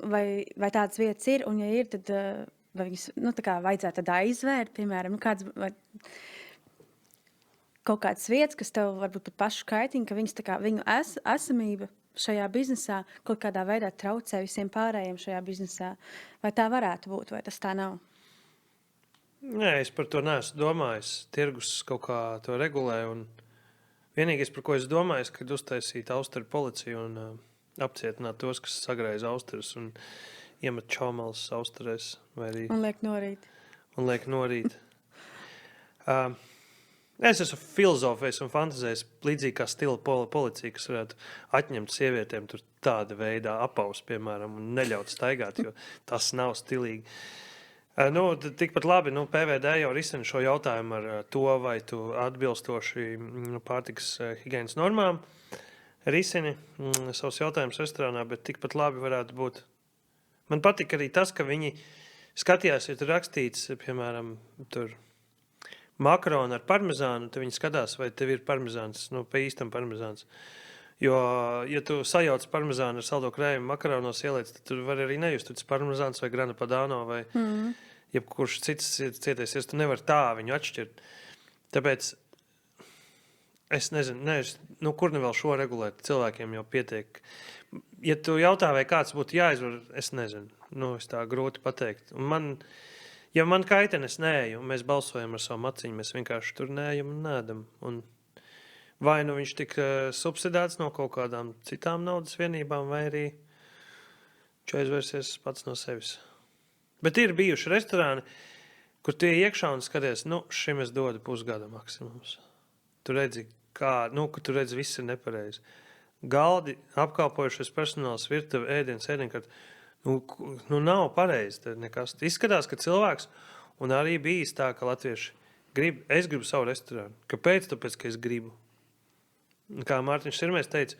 Vai tādas vietas ir, un ja ir, tad vai viņus, tā kā vajadzētu tad aizvērt, piemēram, kaut kādas vietas, kas tev varbūt pat pašu kaitina, ka viņas tā kā viņu esamība šajā biznesā kaut kādā veidā traucē visiem pārējiem šajā biznesā. Vai tā varētu būt, vai tas tā nav? Nē, es par to neesmu domājis. Tirgus kaut kā to regulē. Un vienīgais, par ko es domāju, kad uztaisīt austeru policiju un apcietināt tos, kas sagraiza austerus un iemet čaumalas austerēs. Un liek norīt. Es esmu filozofējis un fantazējis līdzīgi kā stila policija, kas varētu atņemt sievietēm tur tāda veidā apaus, piemēram, un neļaut staigāt, jo tas nav stilīgi. Tikpat labi, PVD jau risina šo jautājumu ar to, vai tu atbilstoši pārtikas higienas normām risini savus jautājumus restorānā, bet tikpat labi varētu būt. Man patika arī tas, ka viņi skatījās, ja tur rakstīts, piemēram, tur makaroni ar parmezānu, tad viņi skatās, vai tev ir parmezāns, pa īstam parmezāns. Jo, ja tu sajauc parmezānu ar saldo krējumu makaronos ieliec, tad tu vari arī nejust, tas parmezāns vai grana padano vai jebkurš cits cietēsies, tu nevar tā viņu atšķirt. Tāpēc es nezinu, kur ne vēl šo regulēt, cilvēkiem jau pietiek. Ja tu jautā, vai kāds būtu jāizvar, es nezinu, es tā grūti pateikt. Ja man kaitena, es neeju, un mēs balsojam ar savu maciņu, mēs vienkārši tur neejam un nēdam. Un vai viņš tik subsidēts no kaut kādām citām naudas vienībām, vai arī viņš aizvērsies pats no sevis. Bet ir bijuši restorāni, kur tu iekšā un skaties, šim es dodu pusgada maksimums. Tu redzi, ka tu redzi, viss ir nepareizi. Galdi, apkalpojušies personāls, virtuve, ēdienkārt. Nav pareizi nekas. Izskatās, ka cilvēks, un arī bijis tā, ka latvieši es gribu savu restorānu. Kāpēc? Tāpēc, ka es gribu. Kā Mārtiņš Sirmais teica,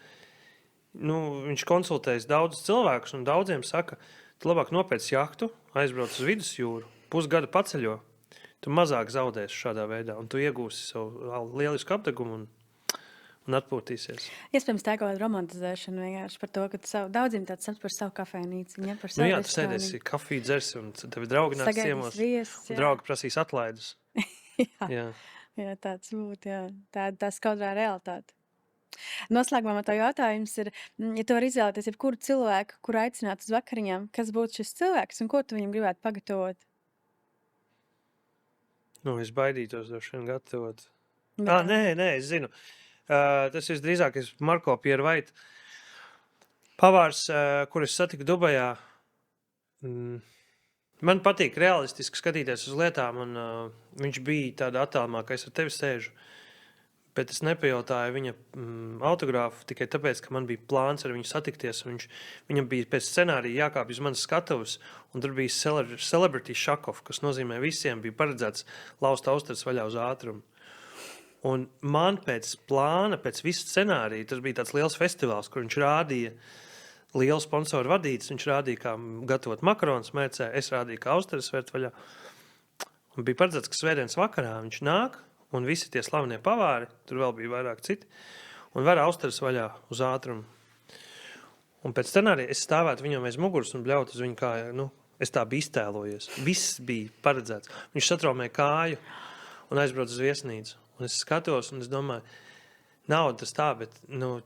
viņš konsultējas daudzus cilvēkus, un daudziem saka, tu labāk nopēc jahtu, aizbrauc uz vidusjūru, pusgadu paceļo, tu mazāk zaudēsi šādā veidā, un tu iegūsi savu lielisku apdegumu un atpūtīsies. Iespējams, tā ir kaut kāda romantizēšana vienkārši par to, ka daudziem tāds sauc par savu kafejnīcu, viņiem par savu tu sēdēsi kafiju dzersi, un tevi draugi nāks ciemos, un draugi prasīs atlaidus. jā, tāds būtu, jā. Tā skaudrā realitāte. Noslēgumā man tā jautājums ir, ja tu vari izvēlēties jebkuru cilvēku, kuru aicināt uz vakariņām, kas būtu šis cilvēks un ko tu viņam gribētu pagatavot? Es baidītos droši vien gatavot. Nē, es zinu. Tas visdrīzāk ir Marko Piervaita pavārs, kur es satiku Dubajā. Man patīk realistiski skatīties uz lietām, un viņš bija tādā attālumā, ka es ar tevi sēžu. Bet es nepajautāju viņa autogrāfu tikai tāpēc, ka man bija plāns ar viņu satikties. Viņam bija pēc scenārija jākāpj uz manas skatuvas, un tur bija celebrity shake-off, kas nozīmē visiem bija paredzēts laust austeres vaļā uz ātrumu. Un man pēc plāna, pēc visu scenāriju, tas bija tāds liels festivāls, kur viņš rādīja lielu sponsoru vadītas. Viņš rādīja, kā gatavot makaronus mērcē, es rādīju, kā austeres vērt vaļā. Un bija paredzēts, ka svētdienas vakarā viņš nāk, un visi tie slavenie pavāri, tur vēl bija vairāk citi, un var austeres vaļā uz ātrumu. Un pēc scenārija es stāvētu viņam aiz muguras un bļaut uz viņu kāju. Es tā biju iztēlojies. Viss bija paredzēts. Viņš satraumēja kāju un aizbrauc uz viesnīcu. Un es skatos, un es domāju, nav tas tā, bet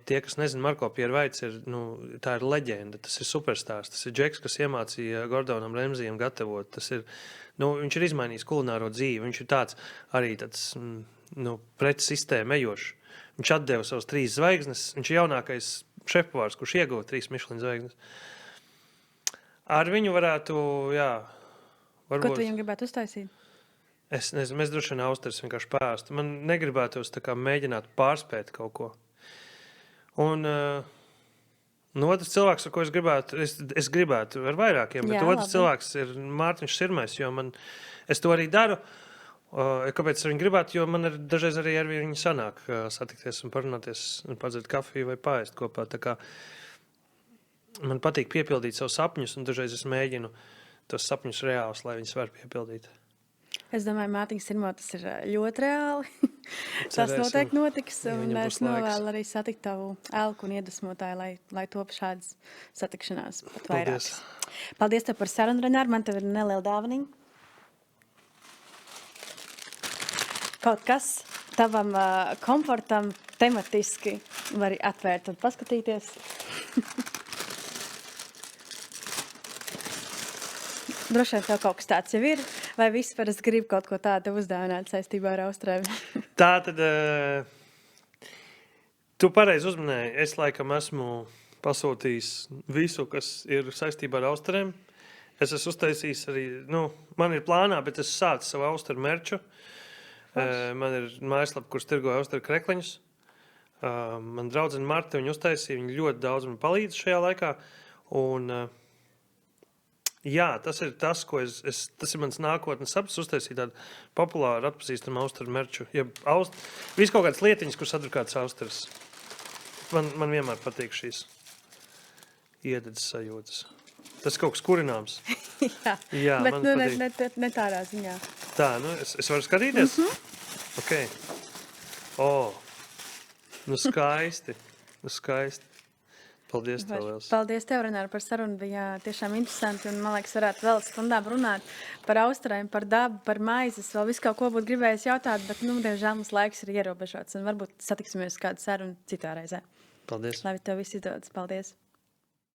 tie, kas nezina, Marko Piervaits tā ir leģenda, tas ir superstārs, tas ir džeks, kas iemācīja Gordonam Ramsayam gatavot, tas ir, viņš ir izmainījis kulināro dzīvi, viņš ir tāds pret sistēmu ejošs. Viņš atdeva savus 3 zvaigznes, viņš ir jaunākais šefpavārs, kurš ieguva 3 Michelin zvaigznes. Ar viņu varētu, varbūt... Ko tu viņam gribētu uztaisīt? Es nezinu, mēs droši vien austeres vienkārši pēstu. Man negribētos tā kā mēģināt pārspēt kaut ko. Un otrs cilvēks, ar ko es gribētu ar vairākiem, bet otrs cilvēks ir Mārtiņš Sirmais, jo es to arī daru. Kāpēc es viņu gribētu? Jo man dažreiz arī ar viņu sanāk satikties un parunāties un padzert kafiju vai paēst kopā. Tā kā man patīk piepildīt savus sapņus, un dažreiz es mēģinu tos sapņus reālus, lai viņus var piepildīt. Es domāju, mātiņas sirmo tas ir ļoti reāli. Tas Cerēsim, noteikti notiks. ja Un viņam es būs laiks. novēlu arī satikt tavu elku un iedvesmotāju, lai top šādas satikšanās pat vairāk. Paldies. Paldies tev par sarunu, Renār. Man tev ir neliela dāvaniņa. Kaut kas tavam komfortam tematiski vari atvērt un paskatīties. Droši vien tev kaut kas tāds jau ir, vai visi parasti grib kaut ko tādu uzdāvināt saistībā ar Austrēm? Tā tad, tu pareizi uzmanēji, es laikam esmu pasūtījis visu, kas ir saistībā ar Austrēm. Es esmu uztaisījis arī, man ir plānā, bet es sācu savu Austru merču. Man ir mājaslapa, kur tirgoju Austru krekliņus. Man draudzene Marta viņu uztaisīja, viņa ļoti daudz man palīdz šajā laikā. Un, jā, tas ir tas, ko tas ir mans nākotnes sapnis, uztaisīt tādu populāru, atpazīstamu Austru merču. Viss kaut kādas lietiņas, kur sadrukāts Austras. Man vienmēr patīk šīs iededzes sajūtas. Tas kaut kas kurināms. Jā, bet man patīk. ne tādā ziņā. Tā, es varu skatīties? Ok. Skaisti. Skaisti. Paldies tev, Liels. Paldies tev, Renār, par sarunu. Bija tiešām interesanti. Un, man liekas, varētu vēl stundām runāt par Austrēm, par dabu, par maizes. Vēl visu kaut ko būtu gribējis jautāt, bet, diemžēl mums laiks ir ierobežots. Un varbūt satiksimies kādu sarunu citā reizē. Paldies. Lai tev viss izdodas. Paldies.